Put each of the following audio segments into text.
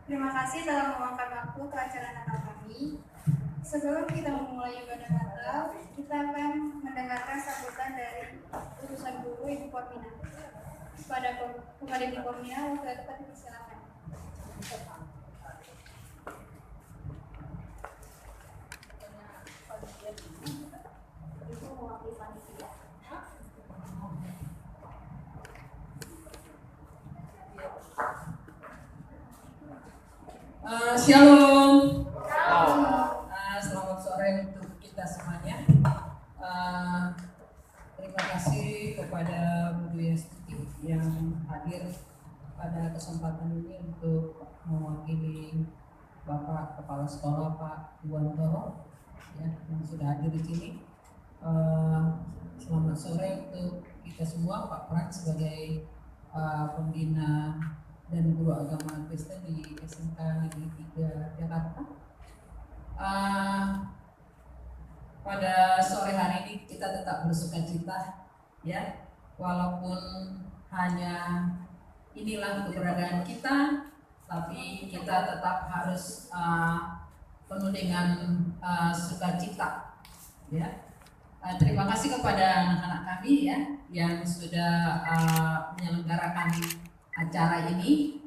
Terima kasih telah meluangkan waktu ke acara Natal kami. Sebelum kita memulai ibadah Natal, kita akan mendengarkan sambutan dari utusan guru Ibu Kormina. Kepada Ibu Kormina, waktu itu dipersilakan. Shalom. Selamat sore untuk kita semuanya. Terima kasih kepada Bu Yesti yang hadir pada kesempatan ini untuk mewakili Bapak Kepala Sekolah Pak Iwantoro ya, yang sudah hadir di sini. Selamat sore untuk kita semua, Pak Pran sebagai pembina dan guru agama Kristen di SMK Negeri 3 Jakarta. Pada sore hari ini kita tetap bersukacita ya, walaupun hanya inilah keberadaan kita, tapi kita tetap harus penuh dengan sukacita ya. Terima kasih kepada anak-anak kami ya yang sudah menyelenggarakan acara ini,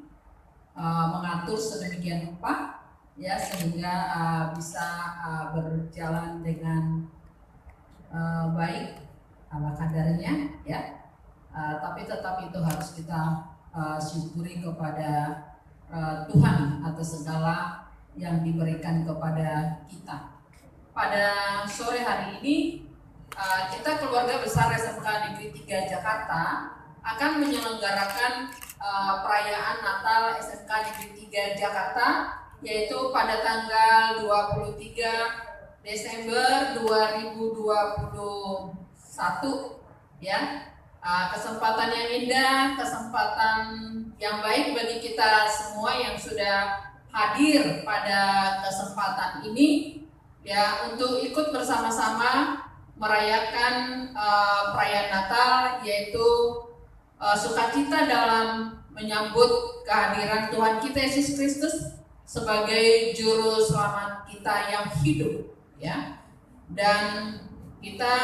mengatur sedemikian rupa ya sehingga bisa berjalan dengan baik ala kadarnya ya. Tapi tetap itu harus kita syukuri kepada Tuhan atas segala yang diberikan kepada kita. Pada sore hari ini kita keluarga besar SMK Negeri 3 Jakarta akan menyelenggarakan perayaan Natal SMK Negeri 3 Jakarta, yaitu pada tanggal 23 Desember 2021 ya. Kesempatan yang indah, kesempatan yang baik bagi kita semua yang sudah hadir pada kesempatan ini ya, untuk ikut bersama-sama merayakan perayaan Natal, yaitu sukacita dalam menyambut kehadiran Tuhan kita Yesus Kristus sebagai juru selamat kita yang hidup ya. Dan kita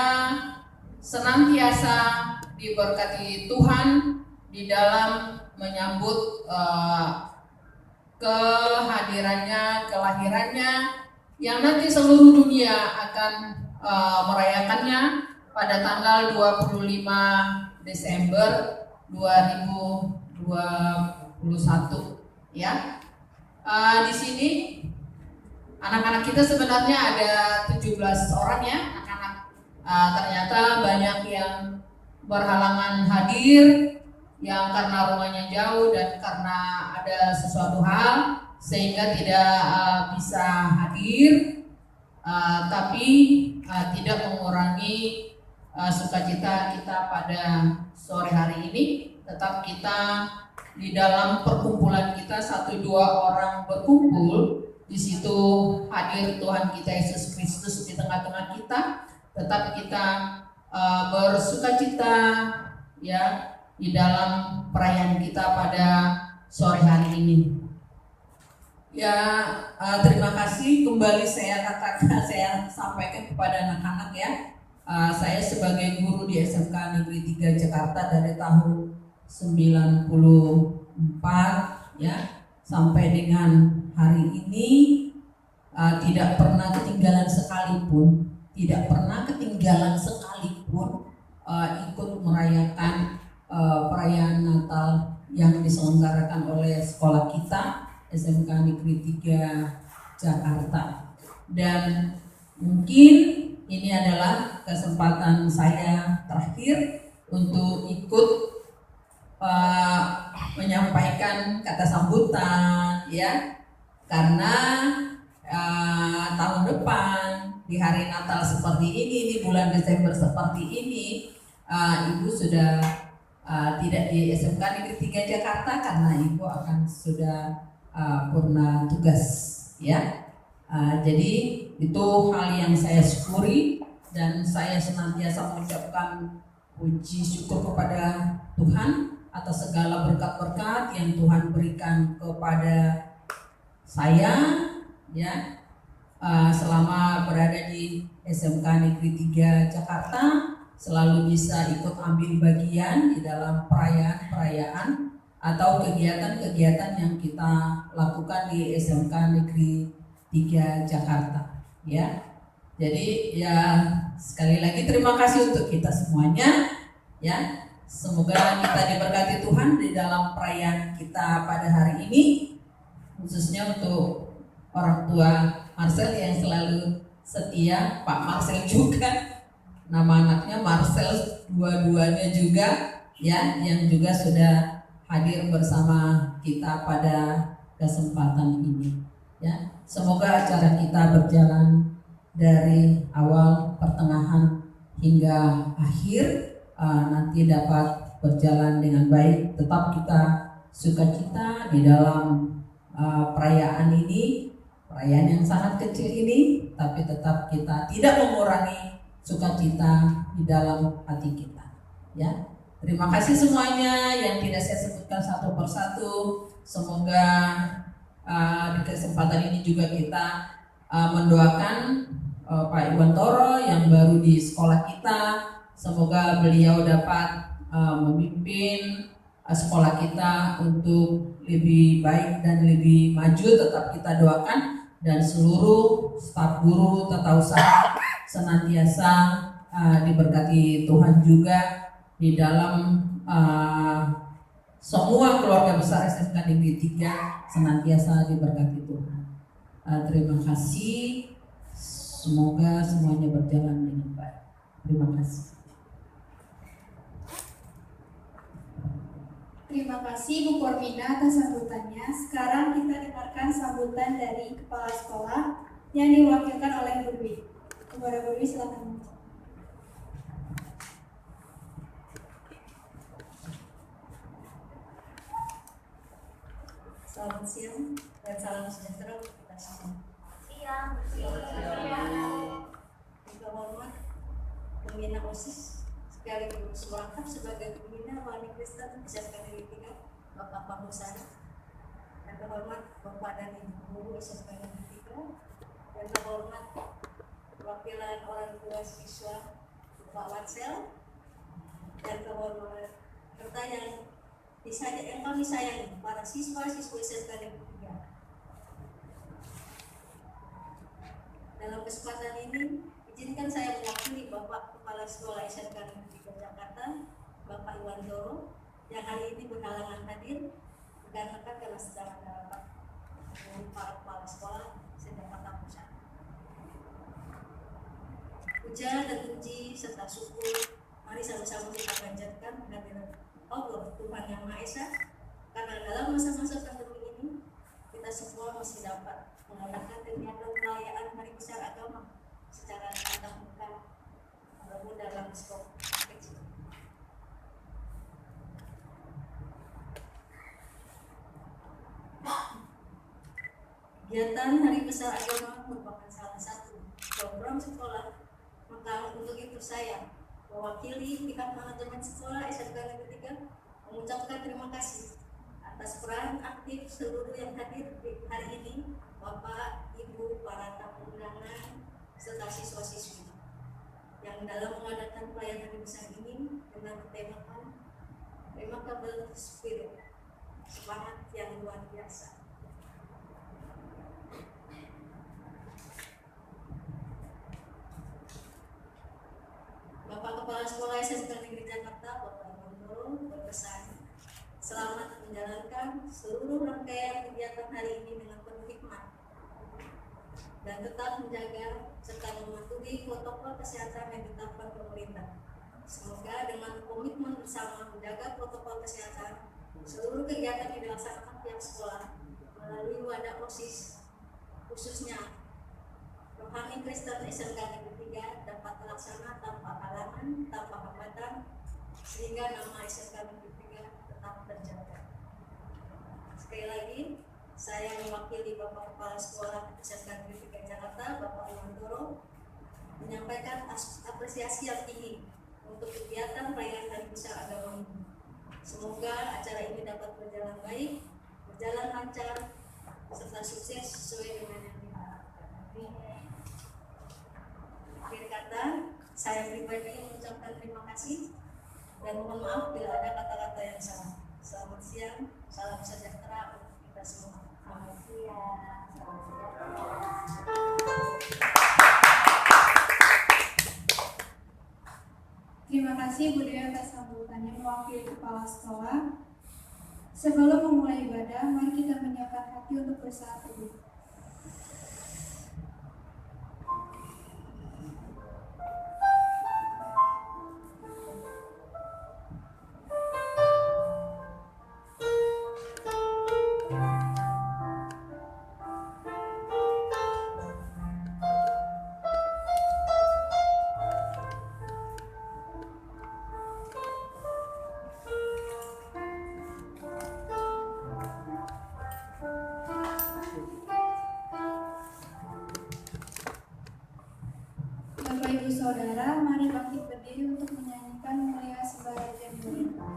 senantiasa diberkati Tuhan di dalam menyambut kehadirannya, kelahirannya yang nanti seluruh dunia akan merayakannya pada tanggal 25 Desember 2021 ya. Di sini anak-anak kita sebenarnya ada 17 orang ya anak-anak. Ternyata banyak yang berhalangan hadir, yang karena rumahnya jauh dan karena ada sesuatu hal sehingga tidak bisa hadir, tapi tidak mengurangi sukacita kita pada sore hari ini. Tetap kita di dalam perkumpulan kita 1-2 orang berkumpul, di situ hadir Tuhan kita Yesus Kristus di tengah-tengah kita. Tetap kita bersukacita ya di dalam perayaan kita pada sore hari ini. Ya, terima kasih kembali saya sampaikan kepada anak-anak ya. Saya sebagai guru di SMK Negeri 3 Jakarta dari tahun 94 ya sampai dengan hari ini tidak pernah ketinggalan sekalipun ikut merayakan perayaan Natal yang diselenggarakan oleh sekolah kita SMK Negeri 3 Jakarta. Dan mungkin ini adalah kesempatan saya terakhir untuk ikut menyampaikan kata sambutan ya, karena tahun depan di hari Natal seperti ini, di bulan Desember seperti ini, Ibu sudah tidak di SMK Negeri 3 Jakarta karena Ibu akan sudah purna tugas ya. Jadi itu hal yang saya syukuri dan saya senantiasa mengucapkan puji syukur kepada Tuhan atas segala berkat-berkat yang Tuhan berikan kepada saya ya selama berada di SMK Negeri 3 Jakarta selalu bisa ikut ambil bagian di dalam perayaan-perayaan atau kegiatan-kegiatan yang kita lakukan di SMK Negeri 3 Jakarta ya. Jadi ya sekali lagi terima kasih untuk kita semuanya ya. Semoga kita diberkati Tuhan di dalam perayaan kita pada hari ini, khususnya untuk orang tua Marcel yang selalu setia, Pak Marcel juga, nama anaknya Marcel dua-duanya juga ya, yang juga sudah hadir bersama kita pada kesempatan ini ya. Semoga acara kita berjalan dari awal, pertengahan hingga akhir nanti dapat berjalan dengan baik. Tetap kita sukacita di dalam perayaan ini, perayaan yang sangat kecil ini, tapi tetap kita tidak mengurangi sukacita di dalam hati kita ya. Terima kasih semuanya yang tidak saya sebutkan satu persatu. Semoga di kesempatan ini juga kita mendoakan Pak Iwantoro yang baru di sekolah kita. Semoga beliau dapat memimpin sekolah kita untuk lebih baik dan lebih maju. Tetap kita doakan, dan seluruh staf guru tata usaha senantiasa diberkati Tuhan juga di dalam semua keluarga besar SMK Negeri 3 senantiasa diberkati Tuhan. Terima kasih. Semoga semuanya berjalan dengan baik. Terima kasih. Terima kasih Bu Kormina atas sambutannya. Sekarang kita dengarkan sambutan dari Kepala Sekolah yang diwakilkan oleh Bu Dwi. Kepada Bu Dwi, silakan. Selamat siang dan salam sejahtera untuk kita semua. Juga hormat pembina OSIS sekaligus wakaf sebagai pembina Wali Kristen SMK Negeri 3 Bapak Pangusana, dan terhormat Bapak dan Ibu Guru SMK Negeri 3, dan terhormat perwakilan orang tua siswa Bapak Watsel, dan terhormat serta yang kami sayangi para siswa-siswi SMK Negeri 3. Dalam kesempatan ini, izinkan saya mewakili Bapak Kepala Sekolah SMK Negeri 3 Jakarta, Bapak Iwantoro, yang hari ini berhalangan hadir dikarenakan karena sedang ada rapat dengan para kepala sekolah se-Jakarta Pusat. Puja dan puji serta syukur mari sama-sama kita panjatkan kehadiran Allah Tuhan Yang Maha Esa, karena dalam masa-masa pandemi ini kita semua masih dapat mengadakan kegiatan perayaan Hari Besar Agama secara tatap muka walaupun dalam skop kecil. Kegiatan Hari Besar Agama merupakan salah satu program sekolah, maka untuk itu saya mewakili pihak manajemen sekolah SMK Negeri 3 mengucapkan terima kasih atas peran aktif seluruh yang hadir hari ini, Bapak, Ibu, para tamu undangan, serta siswa-siswi yang dalam mengadakan perayaan Hari Besar ini dengan bertemakan Remarkable Spirit, semangat yang luar biasa. Bapak Kepala Sekolah SMK Negeri Jakarta, Bapak Iwantoro, berpesan selamat menjalankan seluruh rangkaian kegiatan hari ini dengan penuh hikmat dan tetap menjaga serta mematuhi protokol kesehatan yang ditetapkan pemerintah. Semoga dengan komitmen bersama menjaga protokol kesehatan, seluruh kegiatan yang dilaksanakan pihak sekolah melalui wadah OSIS, khususnya Rohani Kristen SMK Negeri 3 dapat terlaksana tanpa halangan, tanpa hambatan, sehingga nama SMK Negeri 3 tetap terjaga. Sekali lagi, saya mewakili Bapak Kepala Sekolah SMK Negeri 3 Jakarta, Bapak Iwantoro, menyampaikan apresiasi yang tinggi untuk kegiatan perayaan Hari Besar Agama ini. Semoga acara ini dapat berjalan baik, berjalan lancar, serta sukses sesuai dengan yang diharapkan. Akhir kata, saya pribadi mengucapkan terima kasih dan mohon maaf bila ada kata-kata yang salah. Selamat siang, salam sejahtera untuk kita semua. Selamat siang. Terima kasih Bu Dewi atas sambutannya mewakili kepala sekolah. Sebelum memulai ibadah, mari kita menyiapkan hati untuk bersaat teduh. Bapak Ibu Saudara, mari bangkit berdiri untuk menyanyikan mulia sembah Raja Mulia.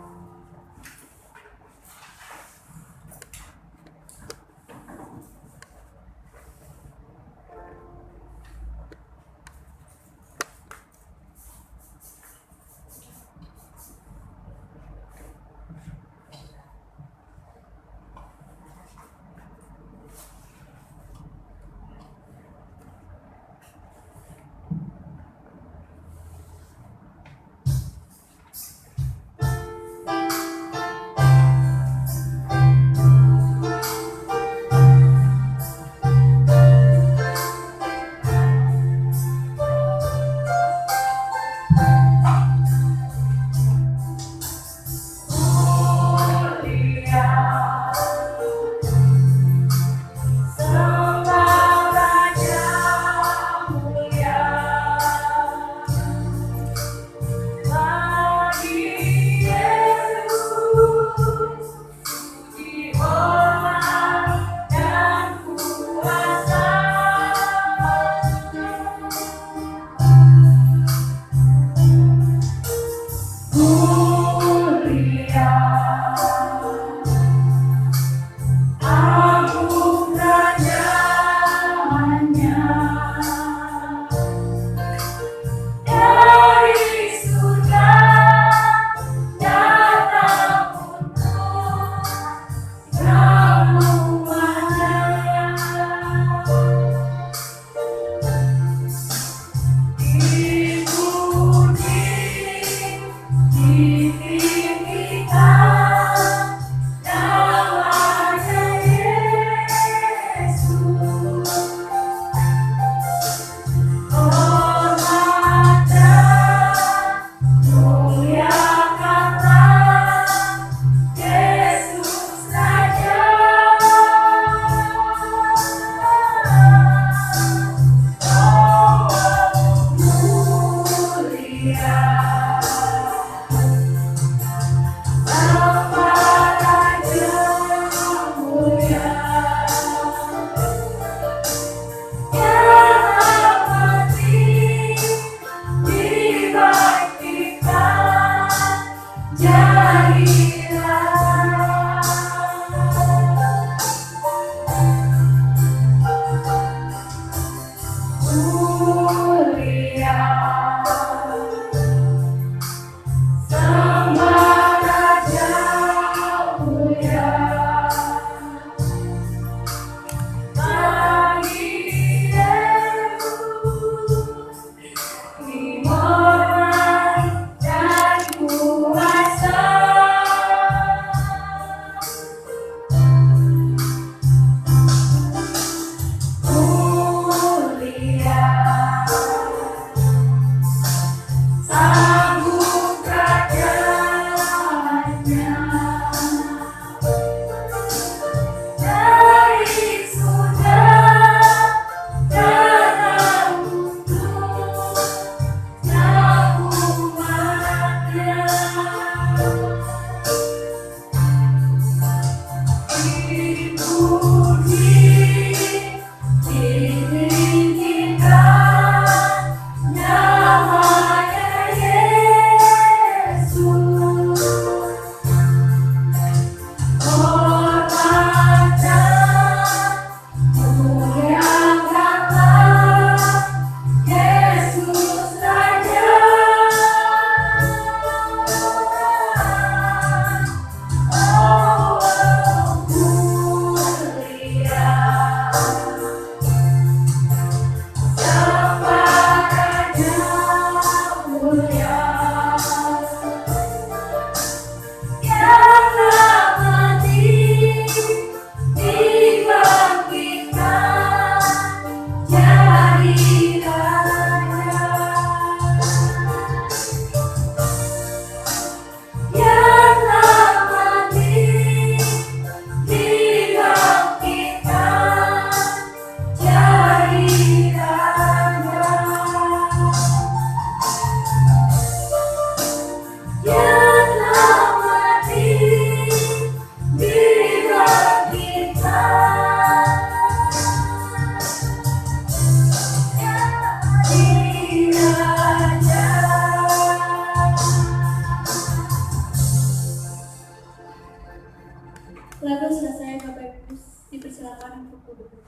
selesai, Bapak Ibu dipersilakan untuk duduk.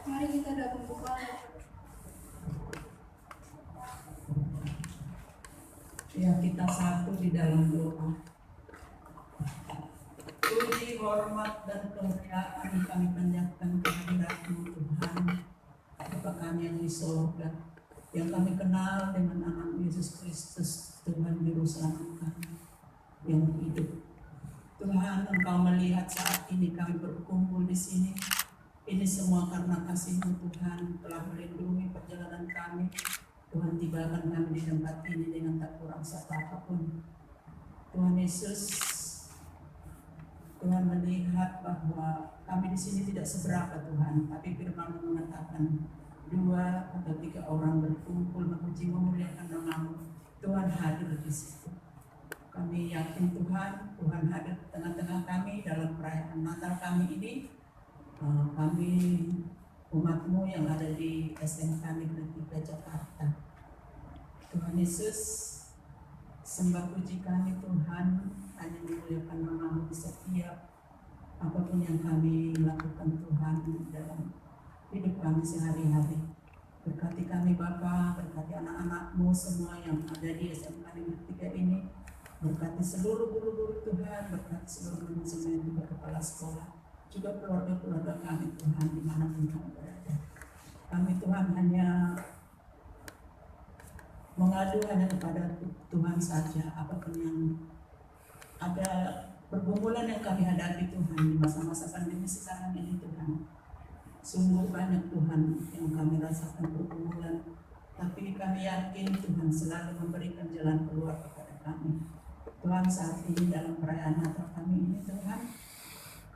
Mari kita doa pembuka. Ya, kita satu di dalam doa. Puji, hormat, dan kemuliaan kami panjatkan kehadirat-Mu Tuhan, Bapa kami yang di sorga, yang kami kenal dengan anak Yesus Kristus, Tuhan Juru Selamat kami yang hidup. Tuhan, Engkau melihat saat ini kami berkumpul di sini. Ini semua karena kasih-Mu Tuhan telah melindungi perjalanan kami. Tuhan, tibakan kami di tempat ini dengan tak kurang satu apapun. Tuhan Yesus, Tuhan melihat bahwa kami di sini tidak seberapa Tuhan, tapi firman-Mu mengatakan 2 atau 3 orang berkumpul memuji memuliakan nama-Mu, Tuhan hadir di situ. Kami yakin Tuhan, Tuhan hadir di tengah-tengah kami dalam perayaan Natal kami ini. Kami umat-Mu yang ada di SMK Negeri 3 Jakarta. Tuhan Yesus, sembah puji kami Tuhan, hanya memuliakan nama-Mu di setiap apapun yang kami lakukan Tuhan dalam hidup kami sehari-hari. Berkati kami Bapa, berkati anak-anak-Mu semua yang ada di SMK Negeri 3 ini. Berkati seluruh guru-guru Tuhan, berkati seluruh manajemen juga kepala sekolah, juga keluarga-keluarga kami Tuhan dimanapun kami berada. Kami Tuhan hanya mengadu hanya kepada Tuhan saja, apapun yang ada pergumulan yang kami hadapi Tuhan di masa-masa pandemi sekarang ini Tuhan. Sungguh banyak Tuhan yang kami rasakan pergumulan, tapi kami yakin Tuhan selalu memberikan jalan keluar kepada kami. Tuhan, saat ini dalam perayaan Natal kami ini Tuhan,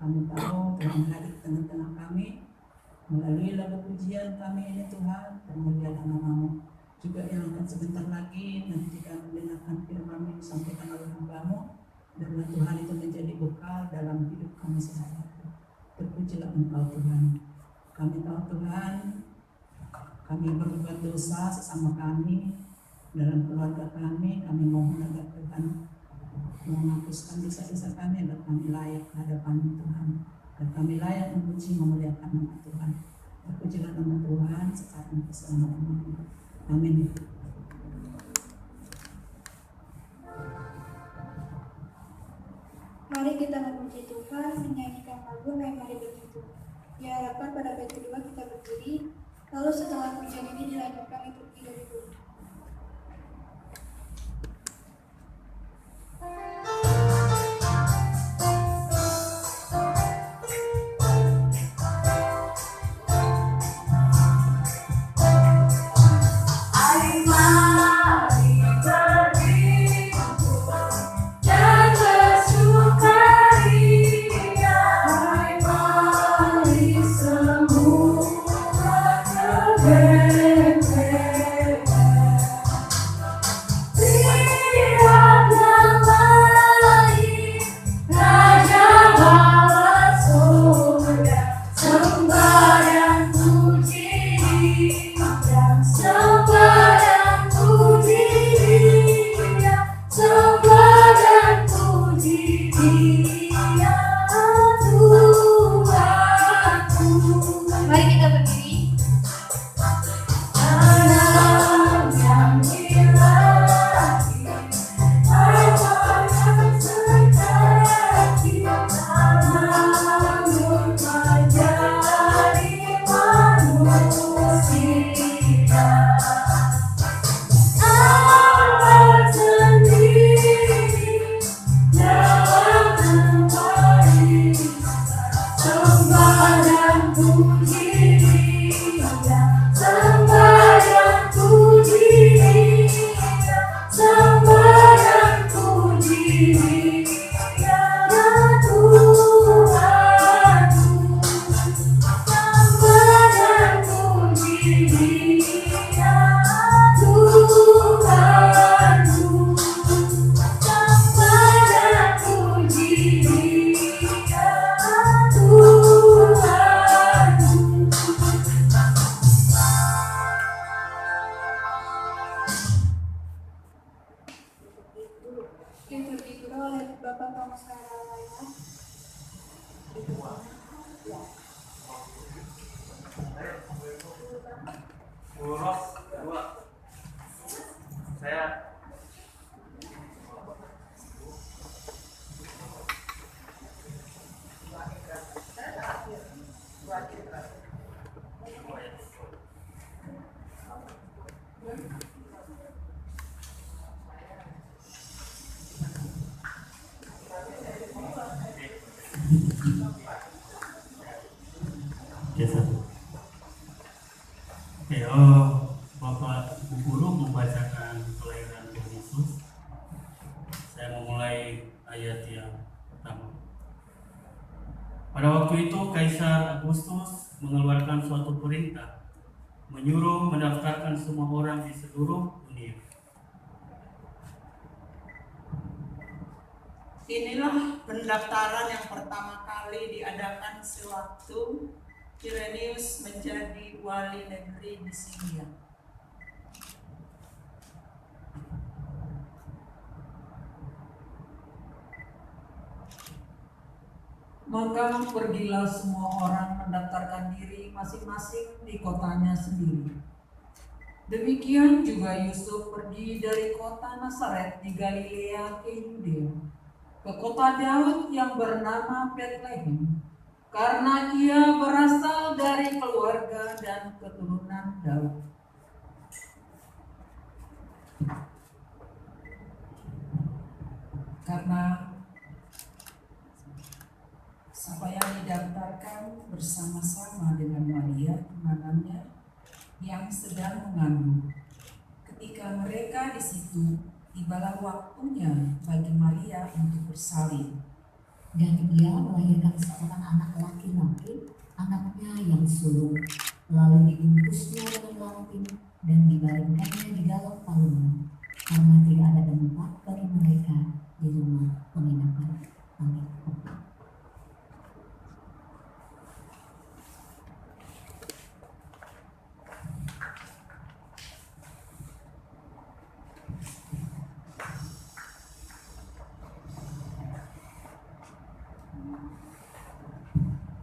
kami tahu Tuhan hadir di tengah-tengah kami melalui lagu pujian kami ini Tuhan, termuliakan nama-Mu. Juga yang akan sebentar lagi nanti kami mendengarkan firman-Mu yang disampaikan oleh hamba-Mu, dan Tuhan itu menjadi bekal dalam hidup kami sehari-hari. Terpujilah Engkau Tuhan. Kami tahu Tuhan, kami berbuat dosa sesama kami, dalam keluarga kami mohon agar Tuhan menghapuskan dosa-dosa kami agar kami layak ke hadapan Tuhan, dan kami layak memuji memuliakan nama Tuhan. Terpujilah nama Tuhan sekarang selama-lamanya. Amin. Mari kita memuji Tuhan, menyanyikan lagu Mari Begitu. Diharapkan pada bait kedua kita berdiri, lalu setelah pujian ini dilanjutkan liturgi dari dulu. Biarlah Pada waktu itu Kaisar Agustus mengeluarkan suatu perintah menyuruh mendaftarkan semua orang di seluruh dunia. Inilah pendaftaran yang pertama kali diadakan sewaktu Quirinius menjadi wali negeri di Syria. Maka pergilah semua orang mendaftarkan diri masing-masing di kotanya sendiri. Demikian juga Yusuf pergi dari kota Nazaret di Galilea ke Yudea, ke kota Daud yang bernama Betlehem, karena ia berasal dari keluarga dan keturunan Daud. Karena supaya didaftarkan bersama-sama dengan Maria tunangannya yang sedang mengandung. Ketika mereka di situ, tibalah waktunya bagi Maria untuk bersalin. Dan ia melahirkan seorang anak laki-laki, anaknya yang sulung, lalu dibungkusnya dengan lampin dan dibaringkannya di dalam palungan, karena tidak ada tempat bagi mereka di rumah penginapan. Amin.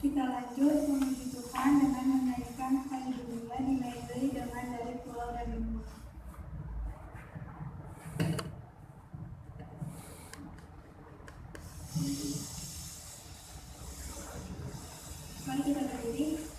Kita lanjut memuji Tuhan dengan menyanyikan Haleluya di medley dengan dari Pulau dan Benua. Mari kita berdiri.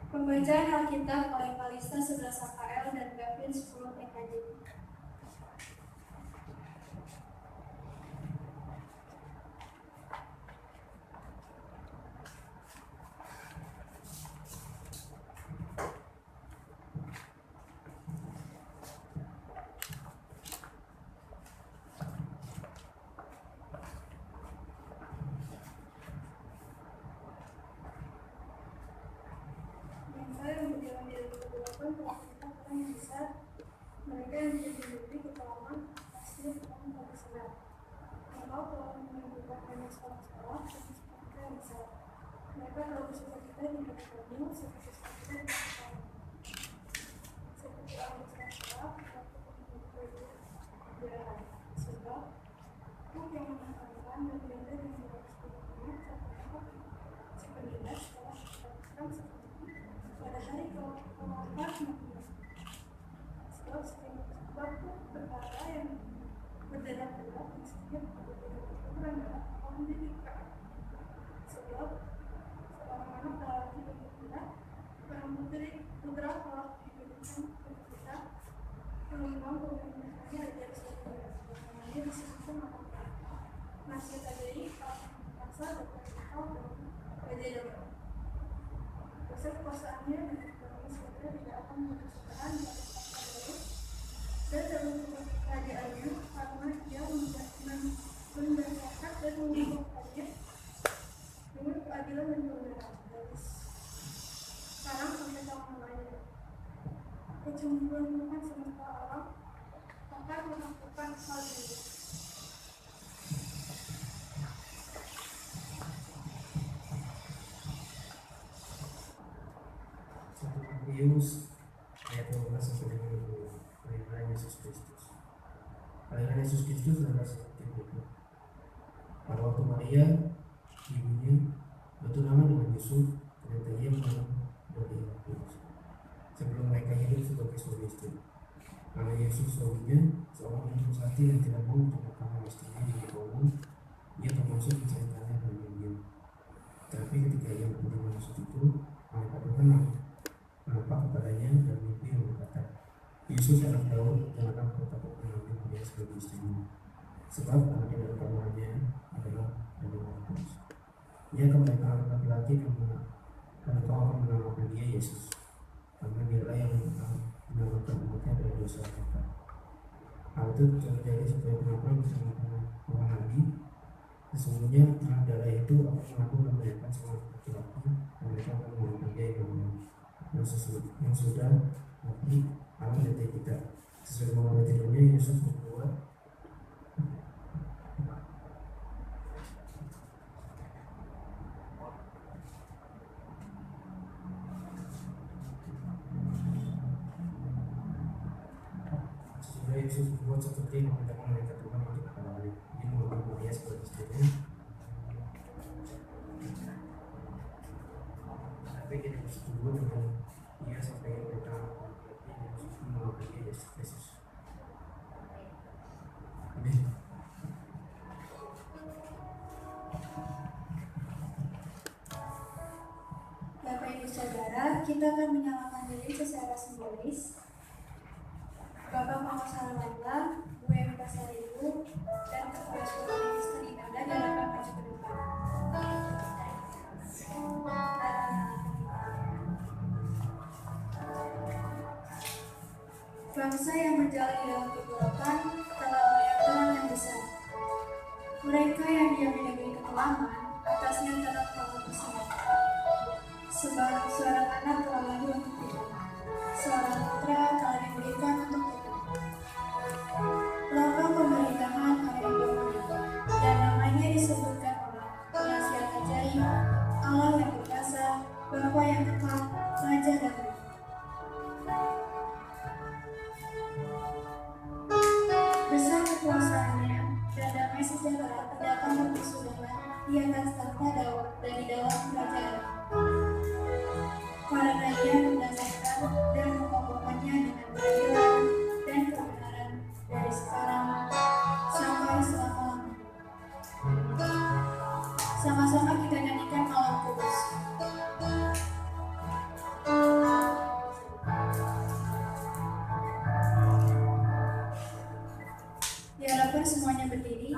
Pembacaan Alkitab oleh Kalista 11 HKL dan Gavin 10 PKJ. berbuat banyak sekolah-sekolah sukacita kita yang besar. Mereka tahu sukacita di hadapanmu, sukacita kita di hadapanmu. Seperti Allah SWT waktu menghidupkan belahan. Sebab aku yang menangkan dan berada di bawah sepuluhnya serta engkau sepeninggal setelah kita seperti pada hari kau wafat sebab perkara yang berderak-derak di setiap kebetulan adalah kau mendirikan. Sebab seorang anak telah diberi kita, seorang putra telah diberikan kepada kita, mengembang pemerintahannya dari suatu namanya disebutkan nama masih terjadi masa berkata Raja Daud. Besar kekuasaannya dan ekonomi sebenarnya tidak akan menyebabkan di atas Daud dan dalam kerajaannya karena dia menjalankan dan mengubahkannya dengan keadilan dan kebenaran dari sekarang sampai selama-lamanya. Kecemburuan Tuhan semesta alam akan melakukan hal ini. Matius ayat 12 sampai 20. Kelahiran Yesus Kristus. Kelahiran Yesus Kristus adalah seperti berikut. Pada waktu Maria, ibunya, bertunangan dengan Yusuf, ternyata ia mengandung dari Roh Kudus. Sebelum mereka hidup sebagai suami istri. Karena Yesus suaminya seorang yang tulus hati dan tidak mau memperkakan istrinya di muka umum, ia termasuk menceritakannya dan diam-diam. Tapi ketika ia bertemu dengan Yesus itu, malaikat Tuhan nampak kepadanya dan mimpi yang berkata, Yesus anak Daud, janganlah engkau takut mengambil dia sebagai istrimu, sebab anak yang dalam kandungannya adalah dari Roh Kudus. Ia akan melahirkan laki-laki dan engkau akan menamakan dia Yesus, karena dialah yang akan menyelamatkan umatnya dari dosa mereka. Hal itu terjadi supaya pengakuan bersama orang nabi. Sesungguhnya anak darah itu akan mengandung dan melahirkan seorang laki-laki, dan mereka akan menamakan dia Immanuel, yang sudah mati Allah dari kita. Sesuai dengan tidurnya Yesus membuat Yesus membuat seperti memerintahkan malaikat Tuhan untuk kepada dia mengambil Maria sebagai istrinya. Tapi tidak bersetuju dengan dia sampai mereka mengambil dia Yesus Kristus. Amin. Bapak Ibu Saudara, kita akan menyalakan lilin secara simbolis. Bapak Pengusaha Lala, Bu Eva Saribu, dan Ketua Sekolah Kristen Indah dapat maju ke depan. Bangsa yang berjalan dalam kegelapan telah melihat terang yang besar. Mereka yang diam di negeri kekelaman, atasnya terang telah bersinar. Sebab seorang anak telah lahir untuk kita, seorang putra telah diberikan untuk kita. Lambang pemerintahan akan diberikan, dan namanya disebutkan Allah, Penasihat Ajaib, Allah yang perkasa, Bapa yang kekal, Raja damai. Besar kekuasaannya dan damai sejahtera tidak akan bersudahlah di atas tahta Daud dan di dalam kerajaan. Karena ia mendasarkan dan mengokohkannya dengan keadilan dan kebenaran dari sekarang sampai selama-lamanya. Sama-sama kita nyanyikan Malam Kudus. Diharapkan semuanya berdiri.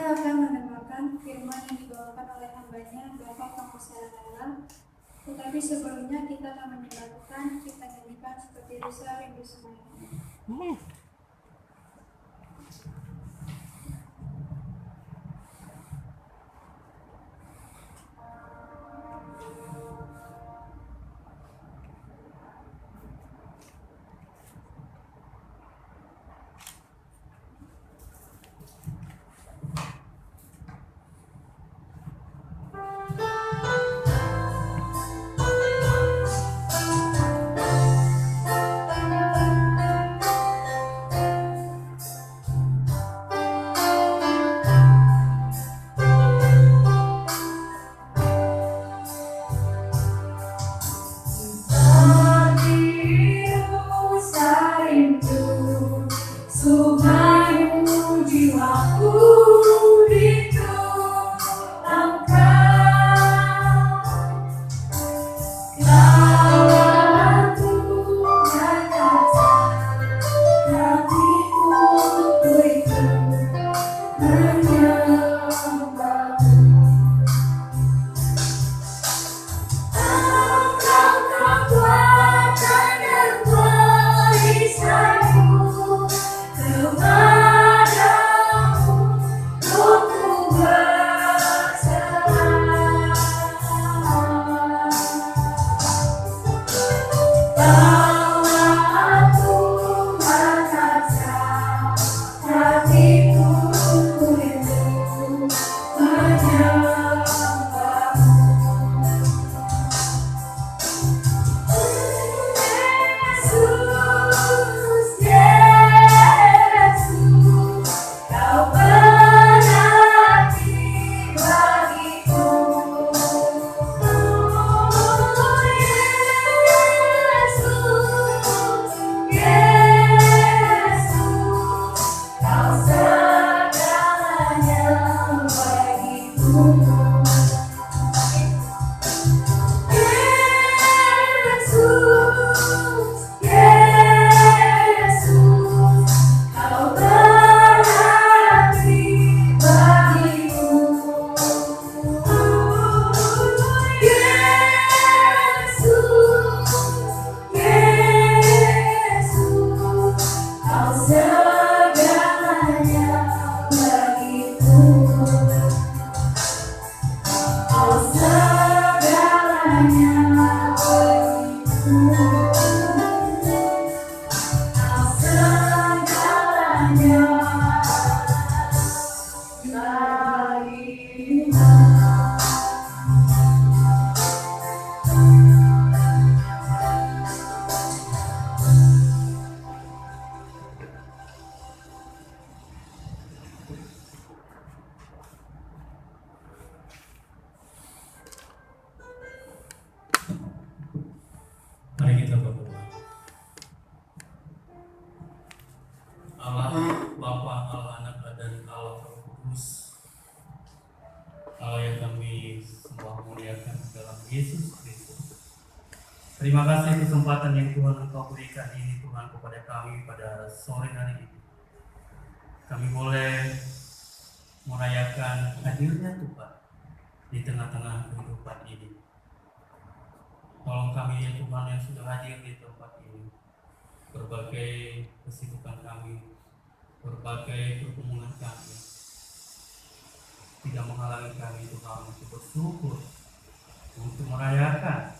akan mendengarkan firman yang dibawakan oleh hambanya Bapak Pangkostera Dalam. Tetapi sebelumnya kita akan menyelamatkan, kita nyanyikan seperti rusa rindu semuanya. Mari kita berdoa. Allah Bapa, Allah Anak dan Allah Roh Kudus, Allah yang kami sembah muliakan dalam Yesus Kristus. Terima kasih kesempatan yang Tuhan Engkau berikan ini Tuhan kepada kami pada sore hari ini. Kami boleh merayakan hadirnya Tuhan di tengah-tengah kehidupan ini. Tolong kami ya Tuhan yang sudah hadir di tempat ini. Berbagai kesibukan kami, berbagai pertemuan kami tidak menghalangi kami Tuhan untuk bersyukur, untuk merayakan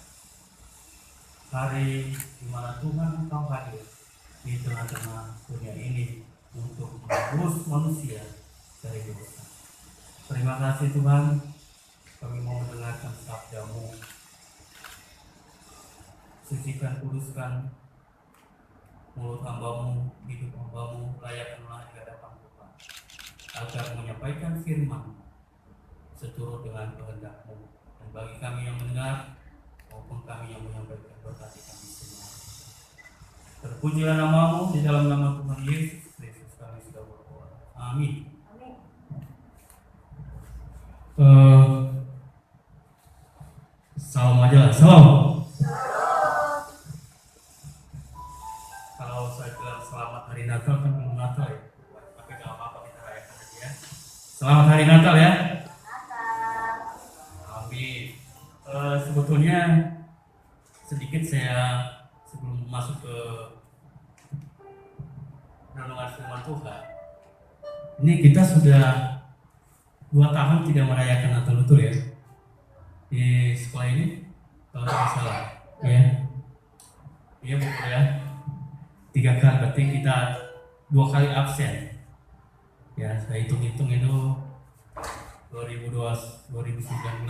hari di mana Tuhan Engkau hadir di tengah-tengah dunia ini untuk menebus manusia dari dosa. Terima kasih Tuhan, kami mau mendengarkan sabda-Mu. Sucikan, kuduskan mulut hamba-Mu, hidup hamba-Mu, layakkanlah di hadapan Tuhan, agar menyampaikan firman seturut dengan kehendak-Mu. Dan bagi kami yang mendengar maupun kami yang menyampaikan, berkati kami semua. Terpujilah nama-Mu, di dalam nama Tuhan Yesus Kristus kami sudah berdoa. Amin. Salam aja lah, salam. Kalau saya bilang selamat hari Natal kan belum Natal ya, tapi kalau apa kita rayakan aja ya. Selamat hari sedikit saya sebelum masuk ke renungan firman Tuhan. Ini kita sudah 2 tahun tidak merayakan Natal, betul ya? Di sekolah ini kalau tidak salah, ya. Iya betul ya. 3 kali, berarti kita 2 kali absen. Ya, saya hitung-hitung itu 2019, 2020.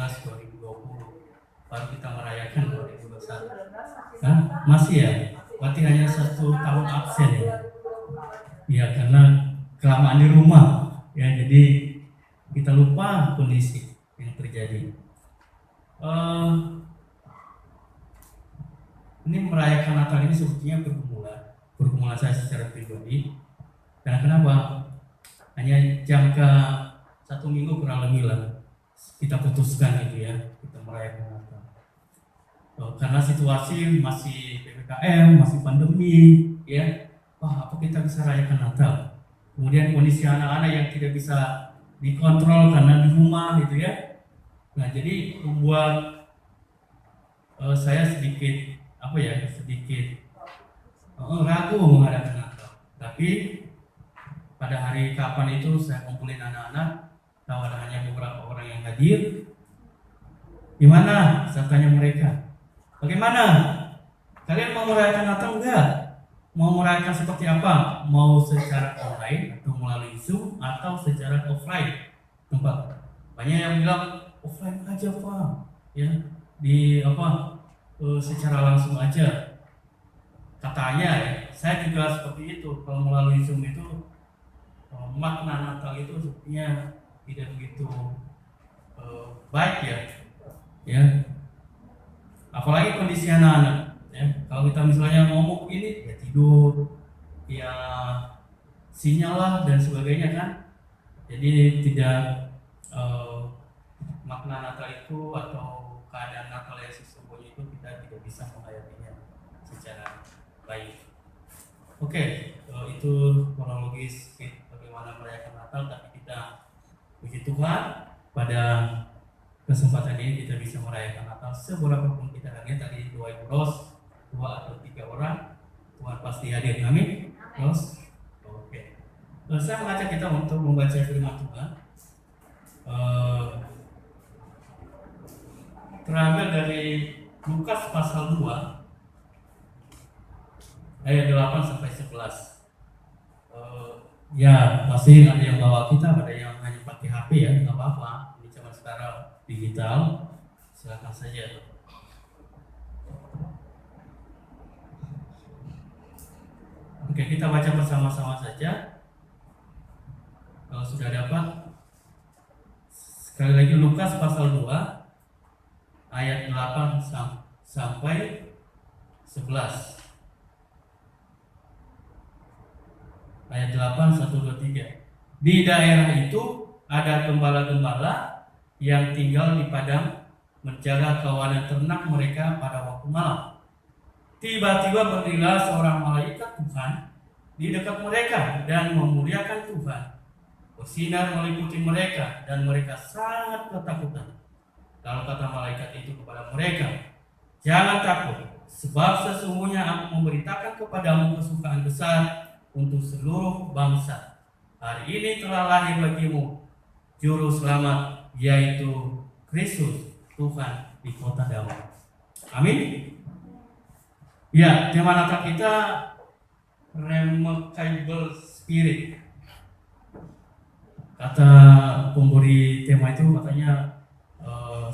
Baru kita merayakan 2021. Hah? Masih ya? Berarti hanya 1 tahun absen ya? Ya, karena kelamaan di rumah. Ya, jadi kita lupa kondisi yang terjadi. Ini merayakan Natal ini sebetulnya pergumulan saya secara pribadi. Karena kenapa? Hanya jangka 1 minggu kurang lebih lah kita putuskan gitu ya, kita merayakan Natal. Karena situasi masih PPKM, masih pandemi, ya. Wah, apa kita bisa rayakan Natal? Kemudian kondisi anak-anak yang tidak bisa dikontrol karena di rumah gitu ya. Nah, jadi membuat saya sedikit ragu mengadakan Natal. Tapi pada hari kapan itu saya kumpulin anak-anak, tahu ada hanya beberapa orang yang hadir. Gimana? Saya tanya mereka, bagaimana? Kalian mau merayakan Natal enggak? Mau merayakan seperti apa? Mau secara online atau melalui Zoom atau secara offline tempat? Banyak yang bilang offline aja Pak, ya secara langsung aja. Katanya ya, saya juga seperti itu. Kalau melalui Zoom itu makna Natal itu sepertinya tidak begitu baik ya. Apalagi kondisi anak-anak. Ya, kalau kita misalnya ngomong ini ya tidur, ya sinyal lah dan sebagainya kan. Jadi tidak makna Natal itu atau keadaan Natal yang sesungguhnya itu kita tidak bisa menghayatinya secara baik. Oke, itu kronologis bagaimana merayakan Natal, tapi kita puji Tuhan pada kesempatan ini kita bisa merayakan Natal seberapa pun kita hadir. Tadi 2 atau 3 orang, Tuhan pasti hadir. Amin. Terus, oke. Saya mengajak kita untuk membaca firman Tuhan. Terambil dari Lukas pasal 2 ayat 8 sampai 11. Ya, pasti ada yang bawa kita, ada yang hanya pakai HP ya, nggak apa-apa. Ini zaman sekarang digital, silakan saja. Oke, kita baca bersama-sama saja. Kalau sudah dapat, sekali lagi Lukas pasal 2 ayat 8 sampai 11. Ayat 8, 1, 2, 3. Di daerah itu ada gembala-gembala yang tinggal di padang menjaga kawanan ternak mereka pada waktu malam. Tiba-tiba berdirilah seorang malaikat Tuhan di dekat mereka dan memuliakan Tuhan. Bersinar meliputi mereka dan mereka sangat ketakutan. Lalu kata malaikat itu kepada mereka, jangan takut, sebab sesungguhnya aku memberitakan kepadamu kesukaan besar untuk seluruh bangsa. Hari ini telah lahir bagimu juru selamat, yaitu Kristus Tuhan di kota Daud. Amin. Ya, tema Natal kita Remarkable Spirit. Kata pemberi tema itu katanya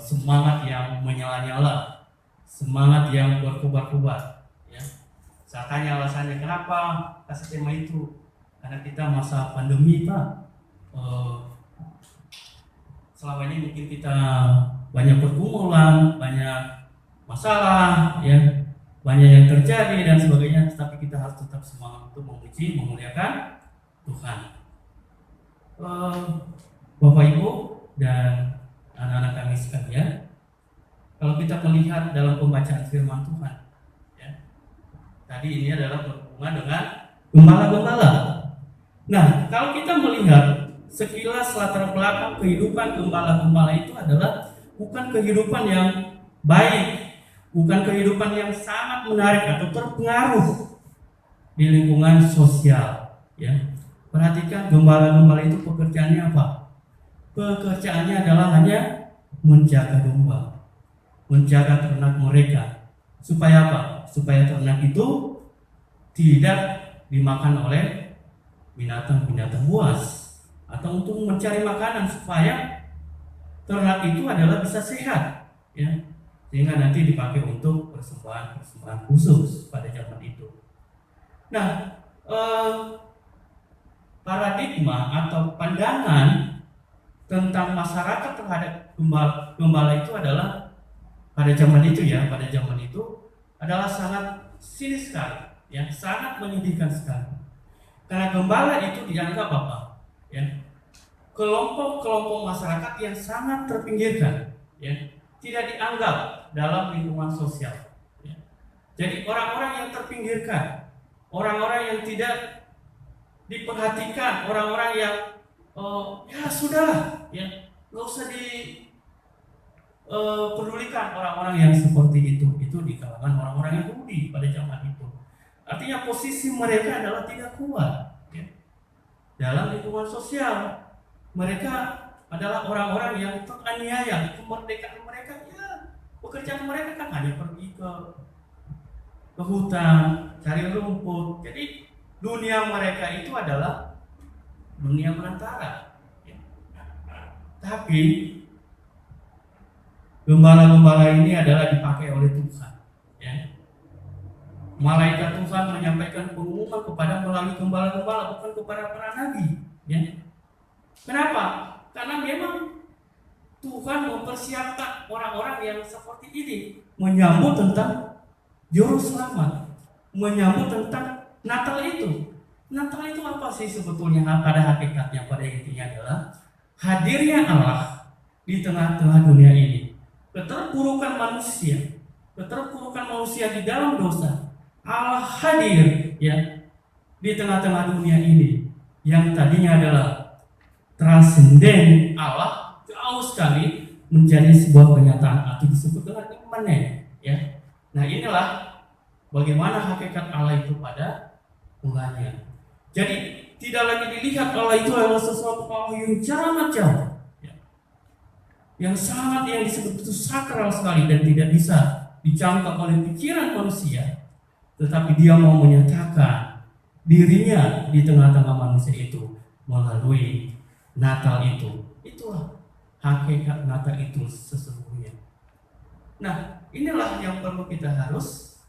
semangat yang menyala-nyala, semangat yang berkobar-kobar. Ya. Saya tanya alasannya kenapa kasih tema itu. Karena kita masa pandemi Pak. Selama ini mungkin kita banyak pergumulan, banyak masalah, ya, banyak yang terjadi dan sebagainya. Tapi kita harus tetap semangat untuk memuji, memuliakan Tuhan. Bapak Ibu dan anak-anak kami sekalian, kalau kita melihat dalam pembacaan firman Tuhan, ya, tadi ini adalah berhubungan dengan gembala-gembala. Nah, kalau kita melihat sekilas latar belakang kehidupan gembala-gembala itu adalah bukan kehidupan yang baik, bukan kehidupan yang sangat menarik atau terpengaruh di lingkungan sosial. Ya, perhatikan gembala-gembala itu pekerjaannya apa? Pekerjaannya adalah hanya menjaga domba, menjaga ternak mereka. Supaya apa? Supaya ternak itu tidak dimakan oleh binatang-binatang buas, atau untuk mencari makanan supaya ternak itu adalah bisa sehat, ya, sehingga nanti dipakai untuk persembahan khusus pada zaman itu. Nah, paradigma atau pandangan tentang masyarakat terhadap gembala itu adalah pada zaman itu adalah sangat sinis sekali, ya, sangat menyedihkan sekali. Karena gembala itu dianggap apa? Ya, kelompok-kelompok masyarakat yang sangat terpinggirkan, ya, tidak dianggap dalam lingkungan sosial. Ya. Jadi orang-orang yang terpinggirkan, orang-orang yang tidak diperhatikan, orang-orang yang ya sudahlah, ya, nggak usah pedulikan orang-orang yang seperti itu di kalangan orang-orang Yahudi pada zaman itu. Artinya posisi mereka adalah tidak kuat, ya, dalam lingkungan sosial. Mereka adalah orang-orang yang teraniaya. Kemerdekaan mereka, ya, pekerjaan mereka kan hanya pergi ke hutan, cari rumput. Jadi dunia mereka itu adalah dunia perantara, ya. Tapi gembala-gembala ini adalah dipakai oleh Tuhan, ya. Malaikat Tuhan menyampaikan pengumuman kepada melalui gembala-gembala, bukan kepada para nabi, ya. Kenapa? Karena memang Tuhan mempersiapkan orang-orang yang seperti ini menyambut tentang juru selamat, menyambut tentang Natal itu. Natal itu apa sih sebetulnya? Pada hakikatnya, pada intinya adalah hadirnya Allah di tengah-tengah dunia ini. Keterpurukan manusia di dalam dosa, Allah hadir, ya, di tengah-tengah dunia ini yang tadinya adalah transenden Allah, jauh sekali menjadi sebuah kenyataan atau disebut dengan imanen, ya. Nah, inilah bagaimana hakikat Allah itu pada mulanya. Jadi tidak lagi dilihat Allah itu adalah sesuatu Allah yang sangat jauh, ya, yang sangat yang disebut itu sakral sekali dan tidak bisa dijangkau oleh pikiran manusia, tetapi Dia mau menyatakan dirinya di tengah-tengah manusia itu melalui Natal itu. Itulah hakikat Natal itu sesungguhnya. Nah, inilah yang perlu kita harus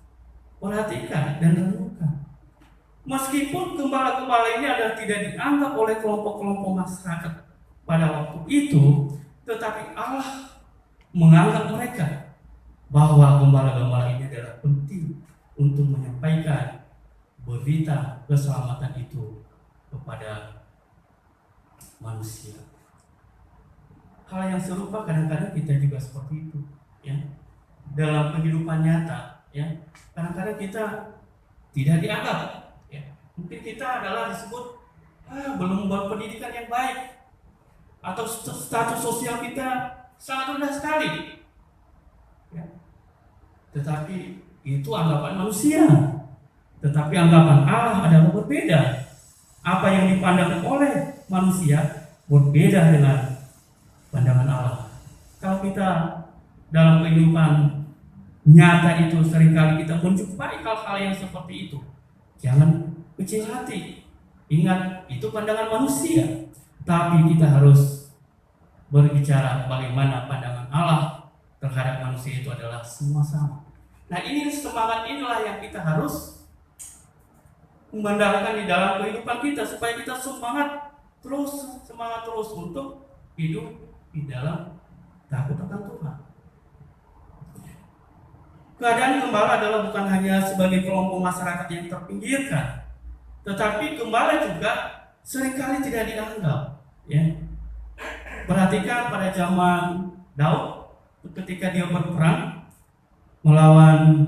perhatikan dan renungkan. Meskipun gembala-gembala ini adalah tidak dianggap oleh kelompok-kelompok masyarakat pada waktu itu, tetapi Allah menganggap mereka bahwa gembala-gembala ini adalah penting untuk menyampaikan berita keselamatan itu kepada manusia. Hal yang serupa kadang-kadang kita juga seperti itu, ya. Dalam kehidupan nyata, ya, kadang-kadang kita tidak dianggap, ya. Mungkin kita adalah disebut belum berpendidikan yang baik, atau status sosial kita sangat rendah sekali, ya. Tetapi itu anggapan manusia. Tetapi anggapan Allah adalah berbeda. Apa yang dipandang oleh manusia berbeda dengan pandangan Allah. Kalau kita dalam kehidupan nyata itu seringkali kita menjumpai hal-hal yang seperti itu, jangan kecil hati. Ingat, itu pandangan manusia. Tapi kita harus berbicara bagaimana pandangan Allah terhadap manusia itu adalah semua sama. Nah, ini semangat inilah yang kita harus memandangkan di dalam kehidupan kita supaya kita semangat terus untuk hidup di dalam takut akan Tuhan. Keadaan gembala adalah bukan hanya sebagai kelompok masyarakat yang terpinggirkan, tetapi gembala juga seringkali tidak dianggap, ya. Perhatikan pada zaman Daud ketika dia berperang melawan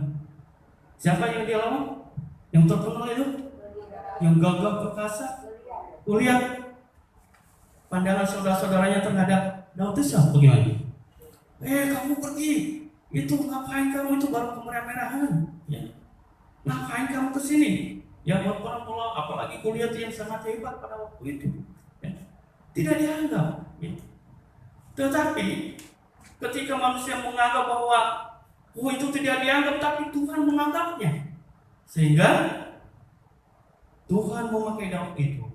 siapa yang dia lawan? Yang terkenal itu, yang gagah perkasa, Goliat. Pandangan saudara-saudaranya terhadap Daud itu bagaimana? Kamu pergi, Itu ngapain kamu itu baru kemerah-merahan? Ya. Ngapain kamu ke sini? Ya buat orang tua, apalagi kuliah yang sangat hebat pada waktu itu. Ya. Tidak dianggap. Ya. Tetapi ketika manusia menganggap bahwa itu tidak dianggap, tapi Tuhan menganggapnya. Sehingga Tuhan memakai Daud itu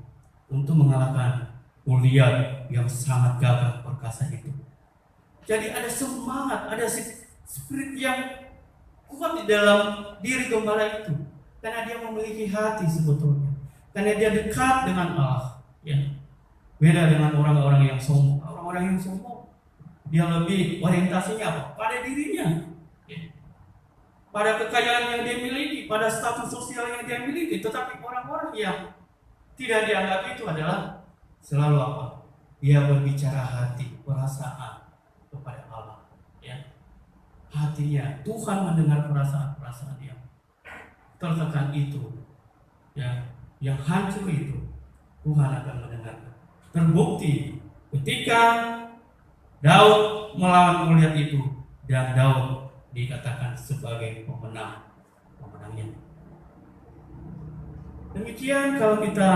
untuk mengalahkan Goliat yang sangat gagah perkasa itu. Jadi ada semangat, ada spirit yang kuat di dalam diri gembala itu, karena dia memiliki hati sebetulnya, karena dia dekat dengan Allah. Ya. Beda dengan orang-orang yang sombong. Orang-orang yang sombong, dia lebih orientasinya apa? Pada dirinya, ya. Pada kekayaan yang dia miliki, pada status sosial yang dia miliki. Tetapi orang-orang yang tidak dianggap itu adalah selalu apa? Dia berbicara hati, perasaan kepada Allah. Ya. Hatinya, Tuhan mendengar perasaan-perasaan yang tertekan itu, ya, yang hancur itu, Tuhan akan mendengarkan. Terbukti ketika Daud melawan Goliat itu, dan Daud dikatakan sebagai pemenangnya. Demikian kalau kita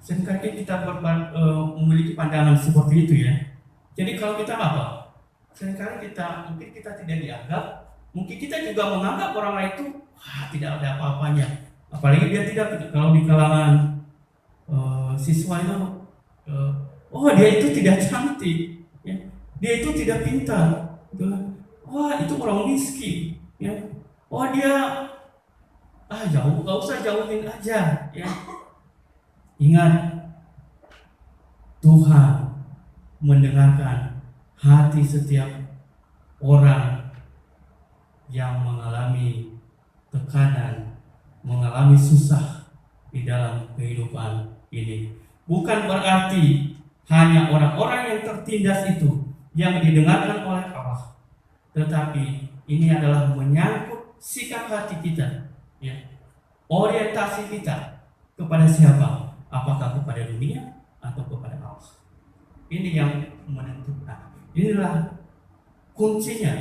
seringkali kita memiliki pandangan seperti itu, ya. Jadi kalau kita apa? Seringkali mungkin kita tidak dianggap, mungkin kita juga menganggap orang lain itu tidak ada apa-apanya. Apalagi dia tidak, kalau di kalangan siswa itu, dia itu tidak cantik, ya. Dia itu tidak pintar, itu orang miskin, ya. Dia jauh, gak usah jauhin aja, ya. Ingat, Tuhan mendengarkan hati setiap orang yang mengalami tekanan, mengalami susah di dalam kehidupan ini. Bukan berarti hanya orang-orang yang tertindas itu yang didengarkan oleh Allah, tetapi ini adalah menyangkut sikap hati kita, ya. Orientasi kita kepada siapa? Apakah kepada dunia atau kepada Allah? Ini yang menentukan. Inilah kuncinya,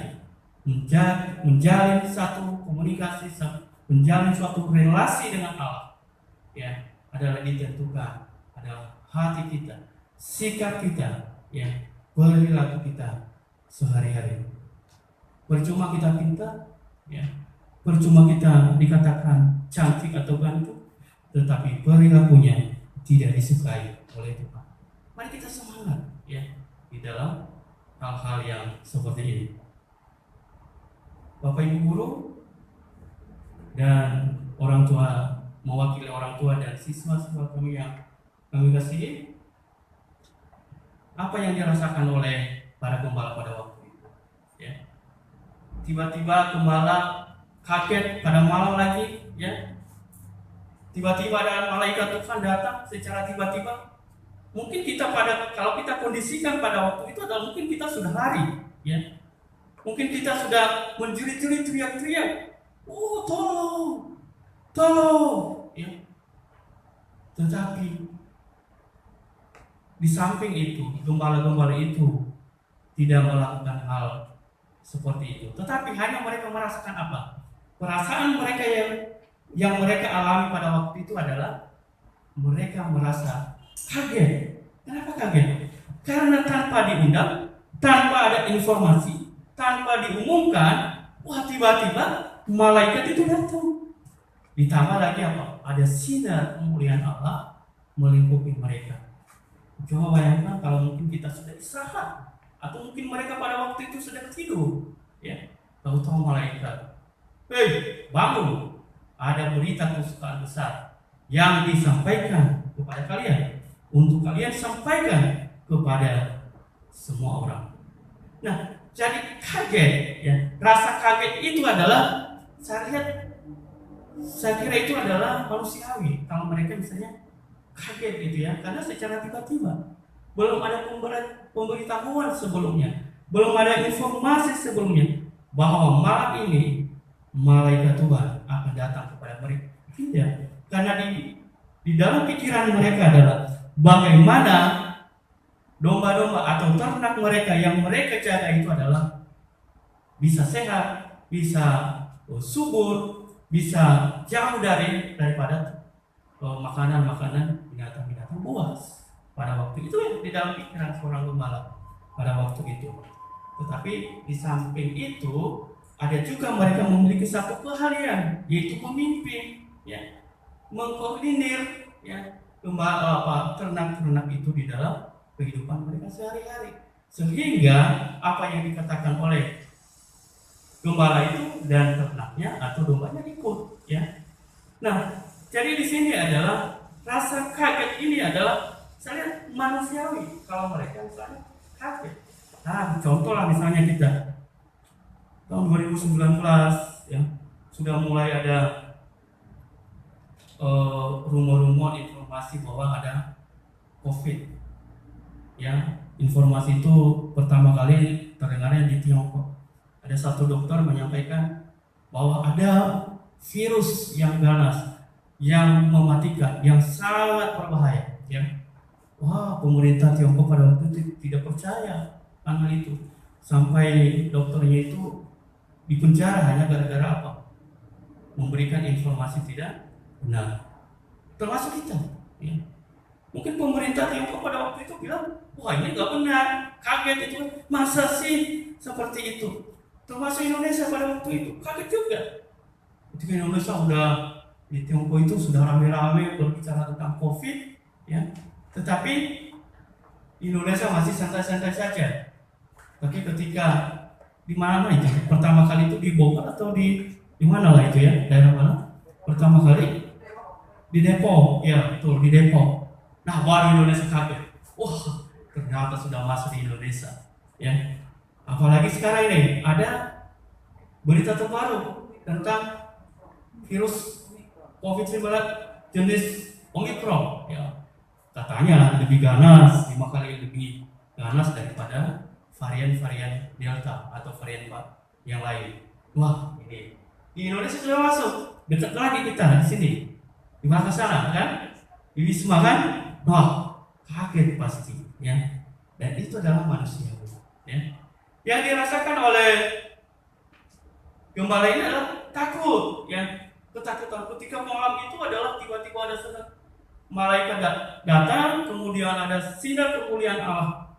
menjalin satu komunikasi, menjalin suatu relasi dengan Allah, ya, adalah ditentukan adalah hati kita, sikap kita, ya, perilaku kita sehari-hari. Percuma kita pintar, ya, percuma kita dikatakan cantik atau ganteng, tetapi perilakunya tidak disukai oleh Tuhan. Mari kita semangat, ya, di dalam hal-hal yang seperti ini. Bapak Ibu guru dan orang tua, mewakili orang tua dan siswa-siswa kami yang kami kasihi, apa yang dirasakan oleh para gembala pada waktu itu, ya. Tiba-tiba gembala kaget pada malam lagi, ya. Tiba-tiba ada malaikat Tuhan datang secara tiba-tiba. Mungkin kita kalau kita kondisikan pada waktu itu adalah mungkin kita sudah lari, ya. Mungkin kita sudah menjerit-jerit, teriak-teriak, tolong, ya. Tetapi di samping itu, gembala-gembala itu tidak melakukan hal seperti itu. Tetapi hanya mereka merasakan apa? Perasaan mereka yang mereka alami pada waktu itu adalah mereka merasa kaget. Kenapa kaget? Karena tanpa diundang, tanpa ada informasi, tanpa diumumkan, tiba-tiba malaikat itu datang. Ditambah lagi apa? Ada sinar kemuliaan Allah melingkupi mereka. Coba bayangkan kalau mungkin kita sudah istirahat, atau mungkin mereka pada waktu itu sedang tidur, ya. Tahu-tahu malaikat, bangun! Ada berita kesukaan besar yang disampaikan kepada kalian, untuk kalian sampaikan kepada semua orang. Nah, jadi kaget, ya. Rasa kaget itu adalah, saya kira itu adalah manusiawi. Kalau mereka misalnya kaget gitu, ya, karena secara tiba-tiba belum ada pemberitahuan sebelumnya, belum ada informasi sebelumnya bahwa malam ini malaikat Tuhan akan datang kepada mereka. Tidak, karena di dalam pikiran mereka adalah bagaimana domba-domba atau ternak mereka yang mereka jaga itu adalah bisa sehat, bisa subur, bisa jauh daripada makanan-makanan binatang-binatang buas pada waktu itu yang di dalam pikiran seorang gembala pada waktu itu. Tetapi di samping itu ada juga mereka memiliki satu keahlian, yaitu memimpin, ya, mengkoordinir, ya, ternak-ternak itu di dalam kehidupan mereka sehari-hari, sehingga apa yang dikatakan oleh gembala itu dan ternaknya atau dombanya ikut, ya. Nah, jadi di sini adalah rasa kaget ini adalah saya lihat manusiawi kalau mereka misalnya kaget. Nah, contoh lah misalnya kita tahun 2019, ya, sudah mulai ada rumor-rumor informasi bahwa ada COVID, ya. Informasi itu pertama kali terdengarnya di Tiongkok. Ada satu dokter menyampaikan bahwa ada virus yang ganas, yang mematikan, yang sangat berbahaya, ya. Wah, pemerintah Tiongkok pada waktu itu tidak percaya hal itu, sampai dokternya itu dipenjara hanya gara-gara apa? Memberikan informasi tidak benar. Termasuk kita, ya. Mungkin pemerintah Tiongkok pada waktu itu bilang, wah ini nggak benar, kaget itu, masa sih seperti itu. Termasuk Indonesia pada waktu itu kaget juga. Ketika Indonesia udah di Tiongkok itu sudah rame-rame berbicara tentang COVID, ya. Tetapi Indonesia masih santai-santai saja. Tapi ketika di mana itu pertama kali itu di Bogor atau di mana lah itu, ya, daerah mana? Pertama kali di Depok, ya betul, di Depok. Nah, baru Indonesia kaget. Wah, ternyata sudah masuk di Indonesia, ya. Apalagi sekarang ini ada berita terbaru tentang virus COVID-19 jenis Omicron, ya. Katanya lebih ganas, 5 kali lebih ganas daripada varian-varian Delta atau varian yang lain. Wah, ini di Indonesia sudah masuk, dekat lagi kita di sini, di Makassar, kan, di Wisma, kan. Wah, kaget pasti, ya. Dan itu adalah manusia, ya. Yang dirasakan oleh gembala ini adalah takut, ya. Ketakutan ketika malam itu adalah tiba-tiba ada malaikat datang, kemudian ada sinar kemuliaan Allah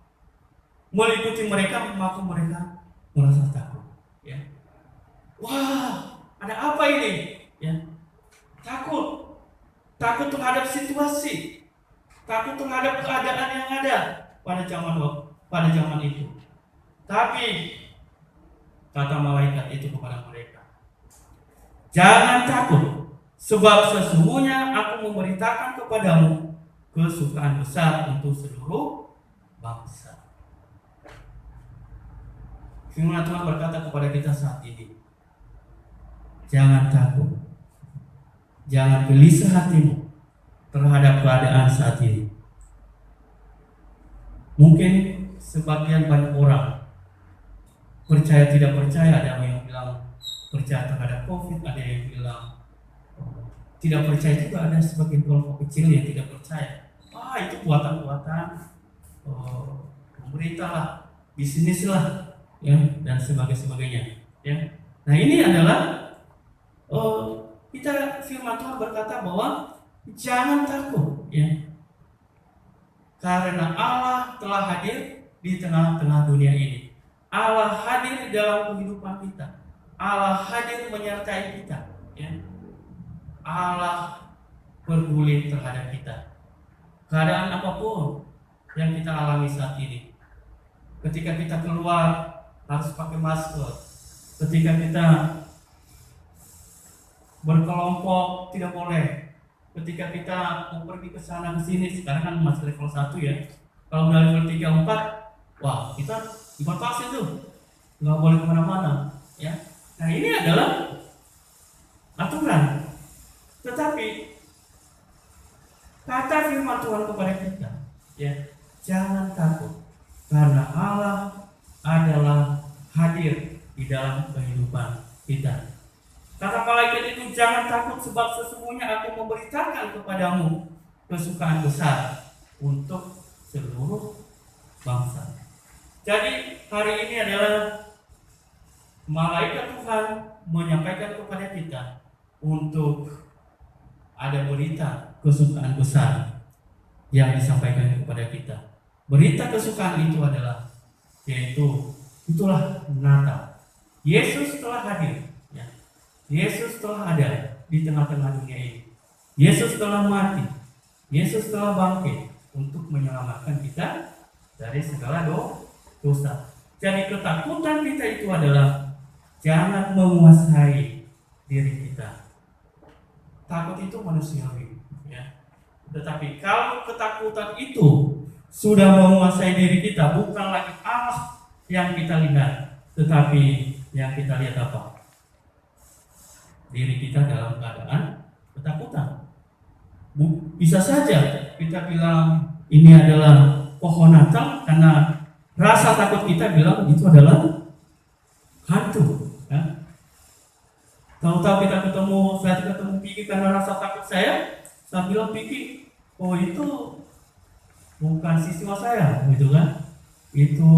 meliputi mereka, maka mereka merasa takut, ya. Wah, ada apa ini, ya? Takut terhadap situasi, takut terhadap keadaan yang ada pada zaman itu. Tapi kata malaikat itu kepada mereka, jangan takut, sebab sesungguhnya aku memberitakan kepadamu kesukaan besar untuk seluruh bangsa. Firman Tuhan berkata kepada kita saat ini, jangan takut, jangan gelisah hatimu terhadap keadaan saat ini. Mungkin sebagian banyak orang percaya tidak percaya, ada yang bilang percaya terhadap COVID, ada yang bilang tidak percaya juga, ada sebagian kelompok kecil yang tidak percaya. Wah, itu buatan-buatan pemerintah lah, bisnis lah, ya, dan sebagainya, ya. Nah, ini adalah kita firman Tuhan berkata bahwa jangan takut, ya, karena Allah telah hadir di tengah-tengah dunia ini. Allah hadir di dalam kehidupan kita. Allah hadir menyertai kita, ya. Allah peduli terhadap kita. Keadaan apapun yang kita alami saat ini, ketika kita keluar harus pakai masker, ketika kita berkelompok tidak boleh, ketika kita mau pergi ke sana ke sini, sekarang kan masih level 1, ya. Kalau udah level 3, 4, wah, kita dibatasi tuh, nggak boleh kemana-mana, ya. Nah, ini adalah aturan. Tetapi kata firman Tuhan kepada kita, ya, jangan takut, karena Allah adalah hadir di dalam kehidupan kita. Kata malaikat itu, jangan takut, sebab sesungguhnya aku memberitakan kepadamu kesukaan besar untuk seluruh bangsa. Jadi hari ini adalah malaikat Tuhan menyampaikan kepada kita untuk ada berita kesukaan besar yang disampaikan kepada kita. Berita kesukaan itu adalah itulah Natal. Yesus telah hadir, ya. Yesus telah ada di tengah-tengah dunia ini. Yesus telah mati. Yesus telah bangkit untuk menyelamatkan kita dari segala dosa. Jadi ketakutan kita itu adalah jangan menguasai diri kita. Takut itu manusiawi, ya. Tetapi kalau ketakutan itu sudah menguasai diri kita, bukan lagi Allah yang kita lihat, tetapi yang kita lihat apa? Diri kita dalam keadaan ketakutan. Bisa saja kita bilang ini adalah pohon Natal karena rasa takut kita bilang itu adalah hantu, ya. Tahu-tahu saya ketemu Piki karena rasa takut saya bilang Piki, oh itu bukan siswa saya, gitu kan? Itu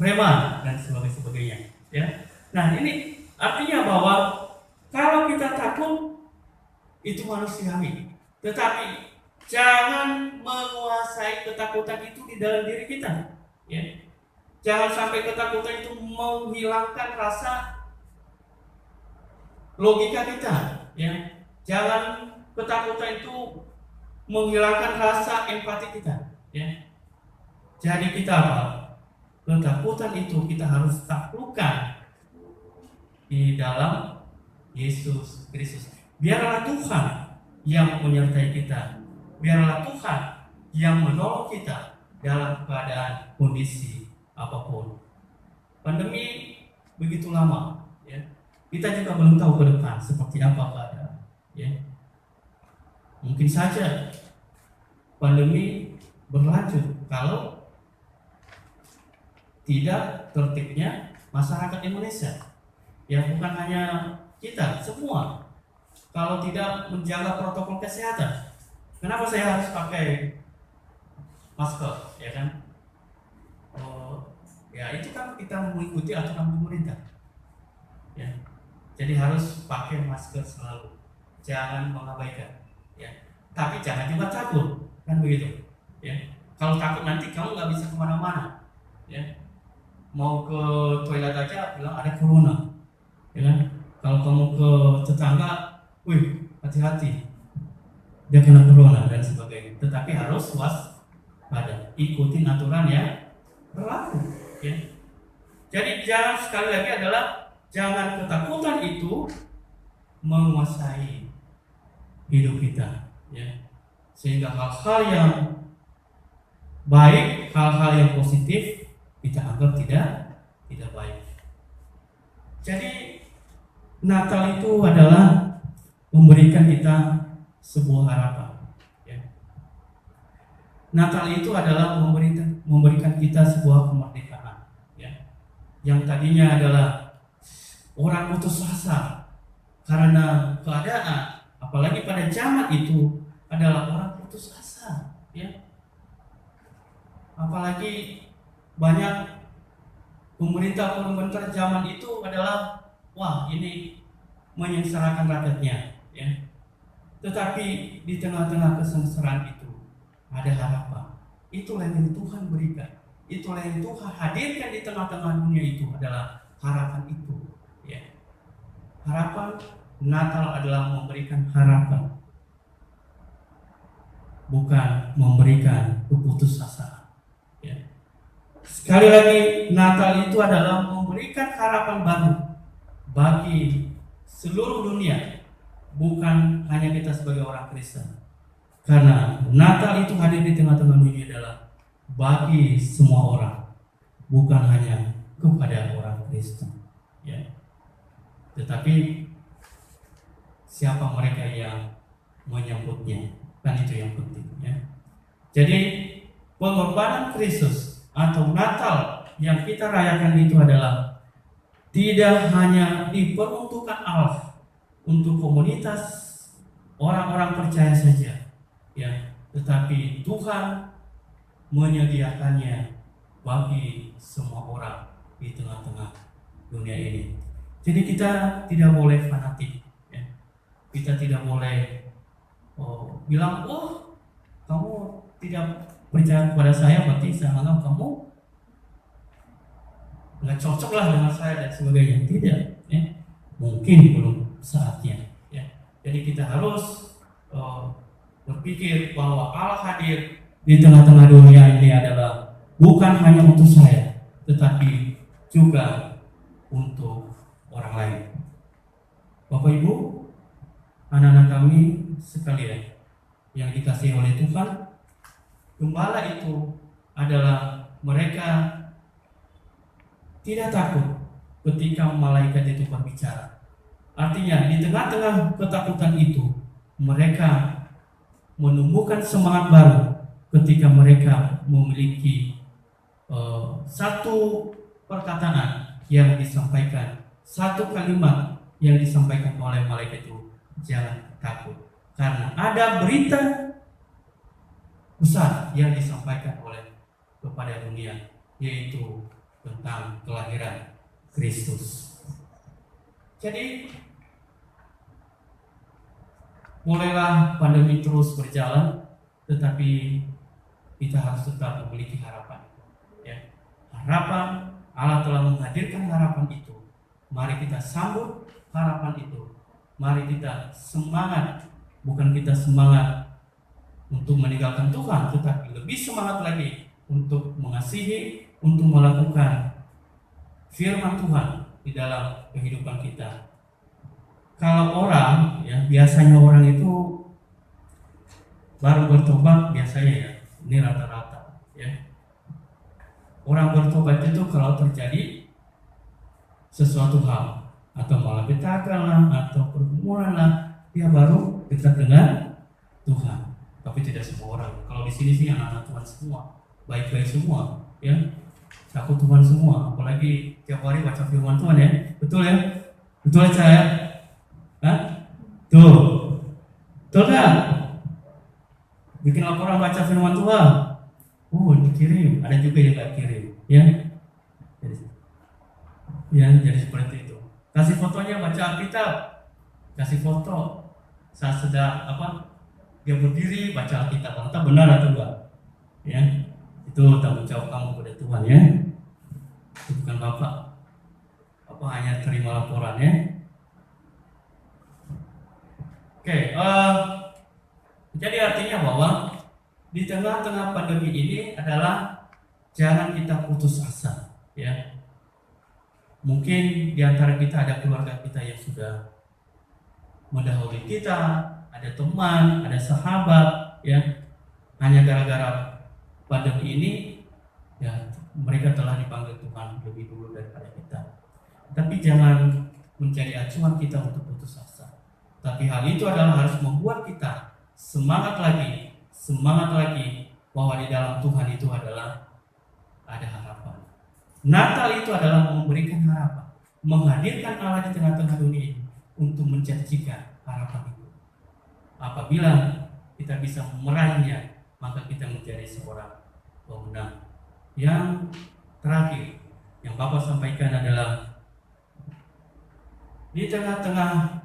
preman dan sebagainya, ya. Nah ini artinya bahwa kalau kita takut itu manusiawi, tetapi jangan menguasai ketakutan itu di dalam diri kita, ya. Jangan sampai ketakutan itu menghilangkan rasa logika kita, ya. Jangan ketakutan itu menghilangkan rasa empati kita, ya. Jadi kita apa? Ketakutan itu kita harus taklukkan di dalam Yesus Kristus. Biarlah Tuhan yang menyertai kita. Biarlah Tuhan yang menolong kita dalam keadaan kondisi apapun. Pandemi begitu lama, ya. Kita juga belum tahu ke depan seperti apa keadaan, ya. Mungkin saja pandemi berlanjut kalau tidak tertibnya masyarakat Indonesia. Ya bukan hanya kita, semua. Kalau tidak menjaga protokol kesehatan, kenapa saya harus pakai masker, ya kan? Ya itu kan kita mengikuti aturan pemerintah, ya. Jadi harus pakai masker selalu, jangan mengabaikan, ya. Tapi jangan juga takut, kan begitu, ya. Kalau takut nanti kamu nggak bisa kemana-mana, ya. Mau ke toilet aja bilang ada corona, ya kan? Kalau kamu ke tetangga, wih hati-hati, dia kena corona dan sebagainya. Tetapi harus waspada, ikutin aturan yang berlaku, ya. Jadi jangan, sekali lagi adalah jangan ketakutan itu menguasai hidup kita, ya. Sehingga hal-hal yang baik, hal-hal yang positif kita anggap tidak baik. Jadi Natal itu adalah memberikan kita sebuah harapan, ya. Natal itu adalah memberikan kita sebuah kemerdekaan, ya. Yang tadinya adalah orang putus asa karena keadaan, apalagi pada zaman itu adalah orang putus asa, ya. Apalagi banyak pemerintah zaman itu adalah wah ini menyengsarakan rakyatnya, ya. Tetapi di tengah-tengah kesengsaraan itu ada harapan. Itulah yang Tuhan berikan. Itulah yang Tuhan hadirkan di tengah-tengah dunia itu adalah harapan itu, ya. Harapan Natal adalah memberikan harapan, bukan memberikan keputusasaan, ya. Sekali lagi, Natal itu adalah memberikan harapan baru bagi seluruh dunia, bukan hanya kita sebagai orang Kristen. Karena Natal itu hadir di tengah-tengah dunia adalah bagi semua orang, bukan hanya kepada orang Kristen, ya. Tetapi siapa mereka yang menyambutnya, kan itu yang penting, ya. Jadi pengorbanan Kristus atau Natal yang kita rayakan itu adalah tidak hanya diperuntukkan Allah untuk komunitas orang-orang percaya saja, ya, tetapi Tuhan menyediakannya bagi semua orang di tengah-tengah dunia ini. Jadi kita tidak boleh fanatik, ya. Kita tidak boleh bilang, oh kamu tidak percaya kepada saya, berarti saya anggap kamu nggak cocok lah dengan saya dan sebagainya. Tidak, ya. Mungkin belum saatnya, ya. Jadi kita harus berpikir bahwa Allah hadir di tengah-tengah dunia ini adalah bukan hanya untuk saya, tetapi juga untuk orang lain. Bapak Ibu, anak-anak kami sekalian yang dikasihi oleh Tuhan, gembala itu adalah mereka tidak takut ketika malaikat itu berbicara. Artinya di tengah-tengah ketakutan itu mereka menumbuhkan semangat baru ketika mereka memiliki satu perkataan yang disampaikan, satu kalimat yang disampaikan oleh malaikat itu, jangan takut, karena ada berita besar yang disampaikan oleh kepada dunia, yaitu tentang kelahiran Kristus. Jadi bolehlah pandemi terus berjalan, tetapi kita harus tetap memiliki harapan, ya. Harapan, Allah telah menghadirkan harapan itu. Mari kita sambut harapan itu. Mari kita semangat, bukan kita semangat untuk meninggalkan Tuhan, tetapi lebih semangat lagi untuk mengasihi, untuk melakukan firman Tuhan di dalam kehidupan kita. Kalau orang, ya biasanya orang itu baru bertobat, biasanya ya, ini rata-rata, ya. Orang bertobat itu kalau terjadi sesuatu hal, atau malah petaka lah, atau pergumulan lah, dia baru dekat dengan Tuhan. Tapi tidak semua orang. Kalau di sini sih anak-anak Tuhan semua, baik-baik semua, ya. Takut Tuhan semua, apalagi tiap hari baca firman Tuhan, ya. Betul ya? Betul aja ya? Hah? Tuh. Betul kan? Bikin laporan baca firman Tuhan. Oh, dikirim. Ada juga yang gak kirim, ya. Jadi seperti itu. Kasih fotonya baca Alkitab. Kasih foto. Saat sedang dia berdiri baca Alkitab. Entah benar atau enggak. Ya. Itu tanggung jawab kamu kepada Tuhan, ya. Itu bukan Bapak. Bapak hanya terima laporannya. Oke, jadi artinya bahwa di tengah-tengah pandemi ini adalah jangan kita putus asa, ya. Mungkin di antara kita ada keluarga kita yang sudah mendahului kita, ada teman, ada sahabat, ya. Hanya gara-gara pandemi ini, ya mereka telah dipanggil Tuhan lebih dulu daripada kita. Tapi jangan menjadi acuan kita untuk putus asa. Tapi hal itu adalah harus membuat kita semangat lagi bahwa di dalam Tuhan itu adalah ada harapan. Natal itu adalah memberikan harapan, menghadirkan Allah di tengah-tengah dunia ini untuk menjanjikan harapan itu. Apabila kita bisa meraihnya, maka kita menjadi seorang pemenang. Yang terakhir yang Bapak sampaikan adalah di tengah-tengah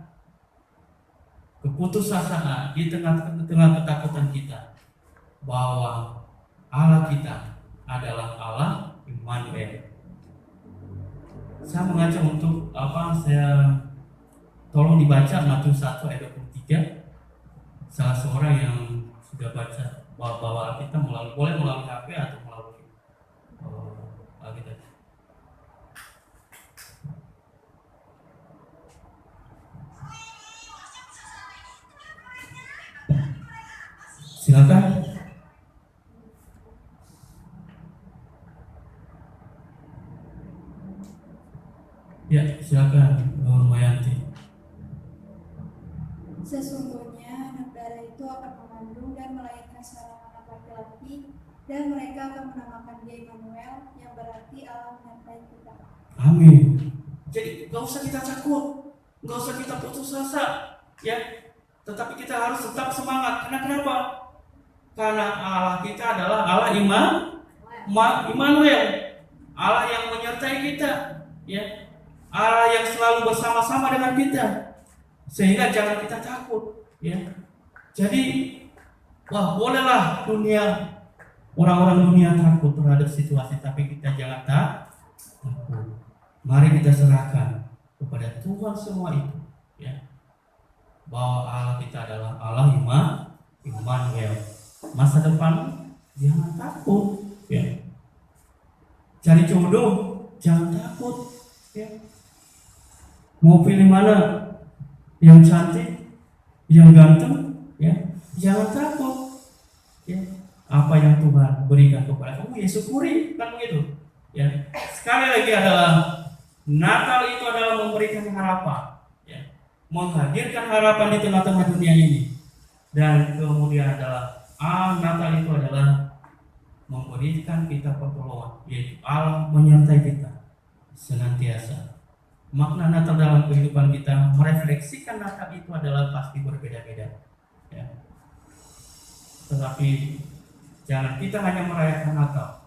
keputusasaan, di tengah-tengah ketakutan kita, bahwa Allah kita adalah Allah Immanuel. Saya mengajak untuk saya tolong dibaca Matius 1 ayat 23. Salah seorang yang sudah bawa kita boleh melalui HP atau melalui Alkitab. Silakan. Ya, silakan, Nur Mayanti. Sesungguhnya anak darah itu akan mengandung dan melahirkan seorang anak laki-laki, dan mereka akan menamakan dia Immanuel, yang berarti Allah menyertai kita. Amin. Jadi gak usah kita takut, gak usah kita putus asa, ya. Tetapi kita harus tetap semangat. Karena kenapa? Karena Allah kita adalah Allah Immanuel, Allah yang menyertai kita, ya. Allah yang selalu bersama-sama dengan kita, sehingga jangan kita takut, ya. Jadi, bolehlah orang-orang dunia takut terhadap situasi, tapi kita jangan takut. Mari kita serahkan kepada Tuhan semua itu, ya. Bahwa Allah kita adalah Allah Immanuel. Masa depan jangan takut, ya. Cari jodoh jangan takut, ya. Mau pilih mana? Yang cantik, yang ganteng, ya. Jangan takut, ya. Apa yang Tuhan berikan kepada kamu, ya syukuri, kan begitu, ya. Sekali lagi adalah Natal itu adalah memberikan harapan, ya. Menghadirkan harapan di tengah-tengah dunia ini. Dan kemudian adalah Natal itu adalah memberikan kita pertolongan, yaitu Allah menyertai kita senantiasa. Makna Natal dalam kehidupan kita merefleksikan Natal itu adalah pasti berbeda-beda, ya. Tetapi jangan kita hanya merayakan Natal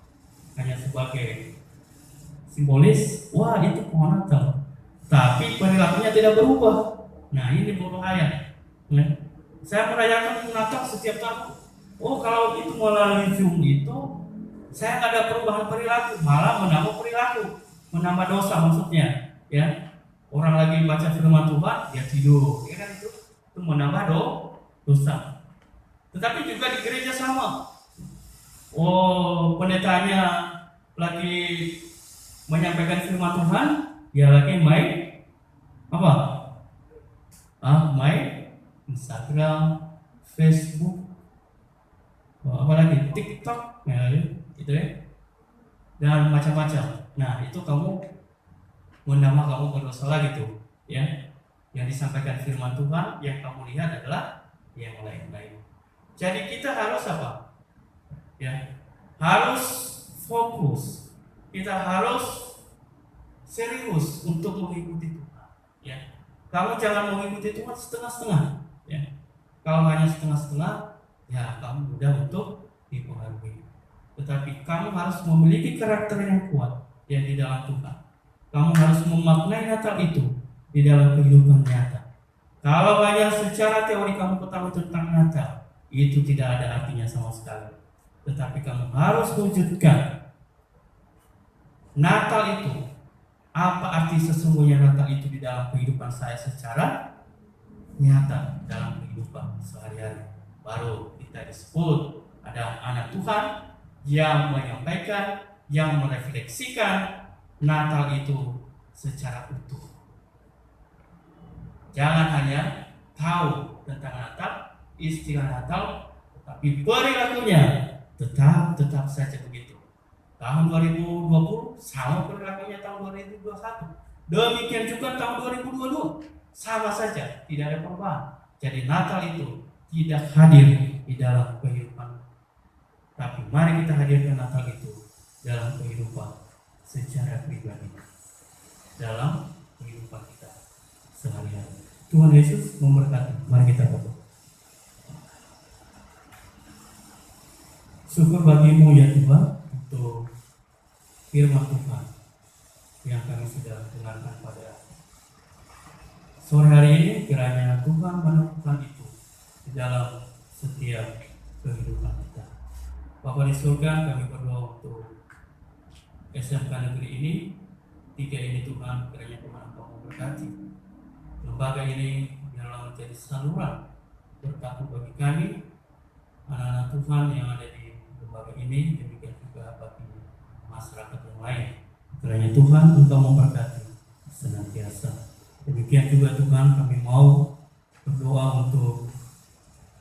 hanya sebagai simbolis, wah itu pohon Natal, tapi perilakunya tidak berubah. Nah ini berbahaya, ya. Saya merayakan Natal setiap tahun. Kalau itu melalui Zoom itu saya nggak ada perubahan perilaku, malah menambah perilaku, menambah dosa maksudnya, ya. Orang lagi baca firman Tuhan, dia tidur, ya kan, itu menambah dosa. Tetapi juga di gereja sama. Pendetanya lagi menyampaikan firman Tuhan, dia lagi main apa? Main Instagram, Facebook, apalagi TikTok, ya, gitu ya, dan macam-macam. Nah itu kamu menambah kamu berdosa lagi tuh, ya. Yang disampaikan firman Tuhan yang kamu lihat adalah yang lain-lain. Jadi kita harus apa? Ya, harus fokus. Kita harus serius untuk mengikuti Tuhan, ya. Kamu jangan mengikuti Tuhan setengah-setengah, ya. Kalau hanya setengah-setengah, ya kamu mudah untuk dipengaruhi. Tetapi kamu harus memiliki karakter yang kuat, ya, di dalam Tuhan. Kamu harus memaknai Natal itu di dalam kehidupan nyata. Kalau hanya secara teori kamu ketahui tentang Natal, itu tidak ada artinya sama sekali. Tetapi kamu harus wujudkan Natal itu. Apa arti sesungguhnya Natal itu di dalam kehidupan saya secara nyata, dalam kehidupan sehari-hari. Baru kita disebut ada anak Tuhan yang menyampaikan, yang merefleksikan Natal itu secara utuh. Jangan hanya tahu tentang Natal, istilah Natal, tapi perilakunya tetap saja begitu. Tahun 2020 sama perilakunya tahun 2021. Demikian juga tahun 2022 sama saja, tidak ada perubahan. Jadi Natal itu tidak hadir di dalam kehidupan. Tapi mari kita hadirkan Natal itu dalam kehidupan secara pribadi, dalam kehidupan kita sehari-hari. Tuhan Yesus memberkati. Mari kita berdoa. Syukur bagimu ya Tuhan untuk firman Tuhan yang kami sudah dengarkan pada sore hari ini. Kiranya Tuhan menemukan itu di dalam setiap kehidupan kita. Bapa di surga, kami berdoa untuk SMK negeri ini, 3 ini Tuhan, kiranya Tuhan Engkau memberkati lembaga ini, biarlah menjadi saluran berkat bagi kami, anak-anak Tuhan yang ada di lembaga ini, demikian juga bagi masyarakat yang lain. Kiranya Tuhan Engkau memberkati senantiasa. Demikian juga Tuhan, kami mau berdoa untuk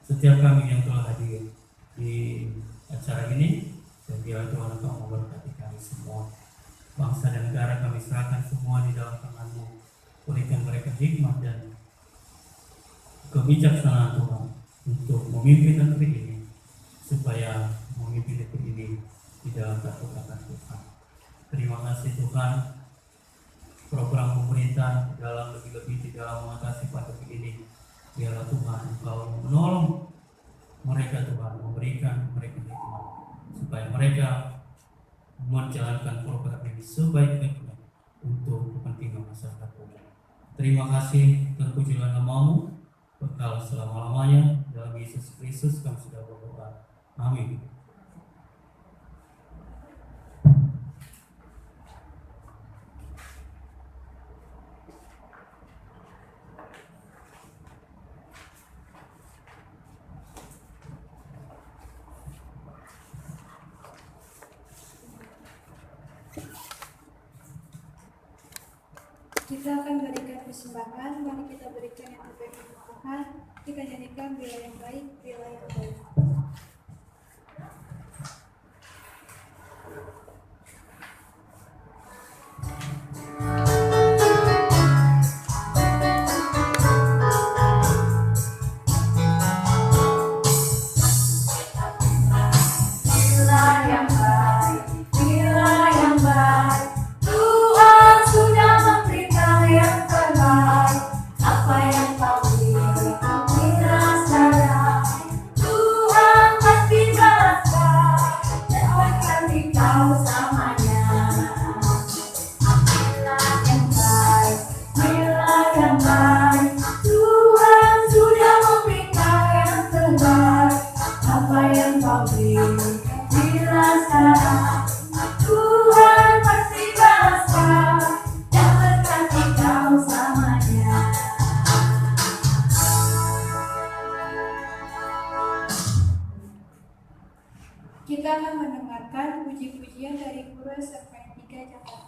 setiap kami yang telah hadir di acara ini, dan biarlah Tuhan Engkau memberkati kami semua. Bangsa dan negara kami serahkan semua di dalam tangan-Mu. Berikan mereka hikmat dan kebijaksanaan Tuhan untuk memimpin negeri ini, supaya memimpin negeri ini di dalam kata-kata Tuhan. Terima kasih Tuhan, program pemerintah dalam lebih-lebih di dalam mengatasi pandemi ini. Biarlah Tuhan Engkau menolong mereka Tuhan, memberikan mereka hikmat, supaya mereka menjalankan program ini sebaik-baiknya untuk kepentingan masyarakat umum. Terima kasih, terpujilah namamu, berkala selama-lamanya, dalam Yesus Kristus kami sudah berdoa. Amin. Kita akan berikan persembahan, mari kita berikan yang terbaik untuk Tuhan. Kita nyanyikan bila yang baik, bila yang baik. Kita akan mendengarkan puji-pujian dari Guru SMP 3 Jakarta.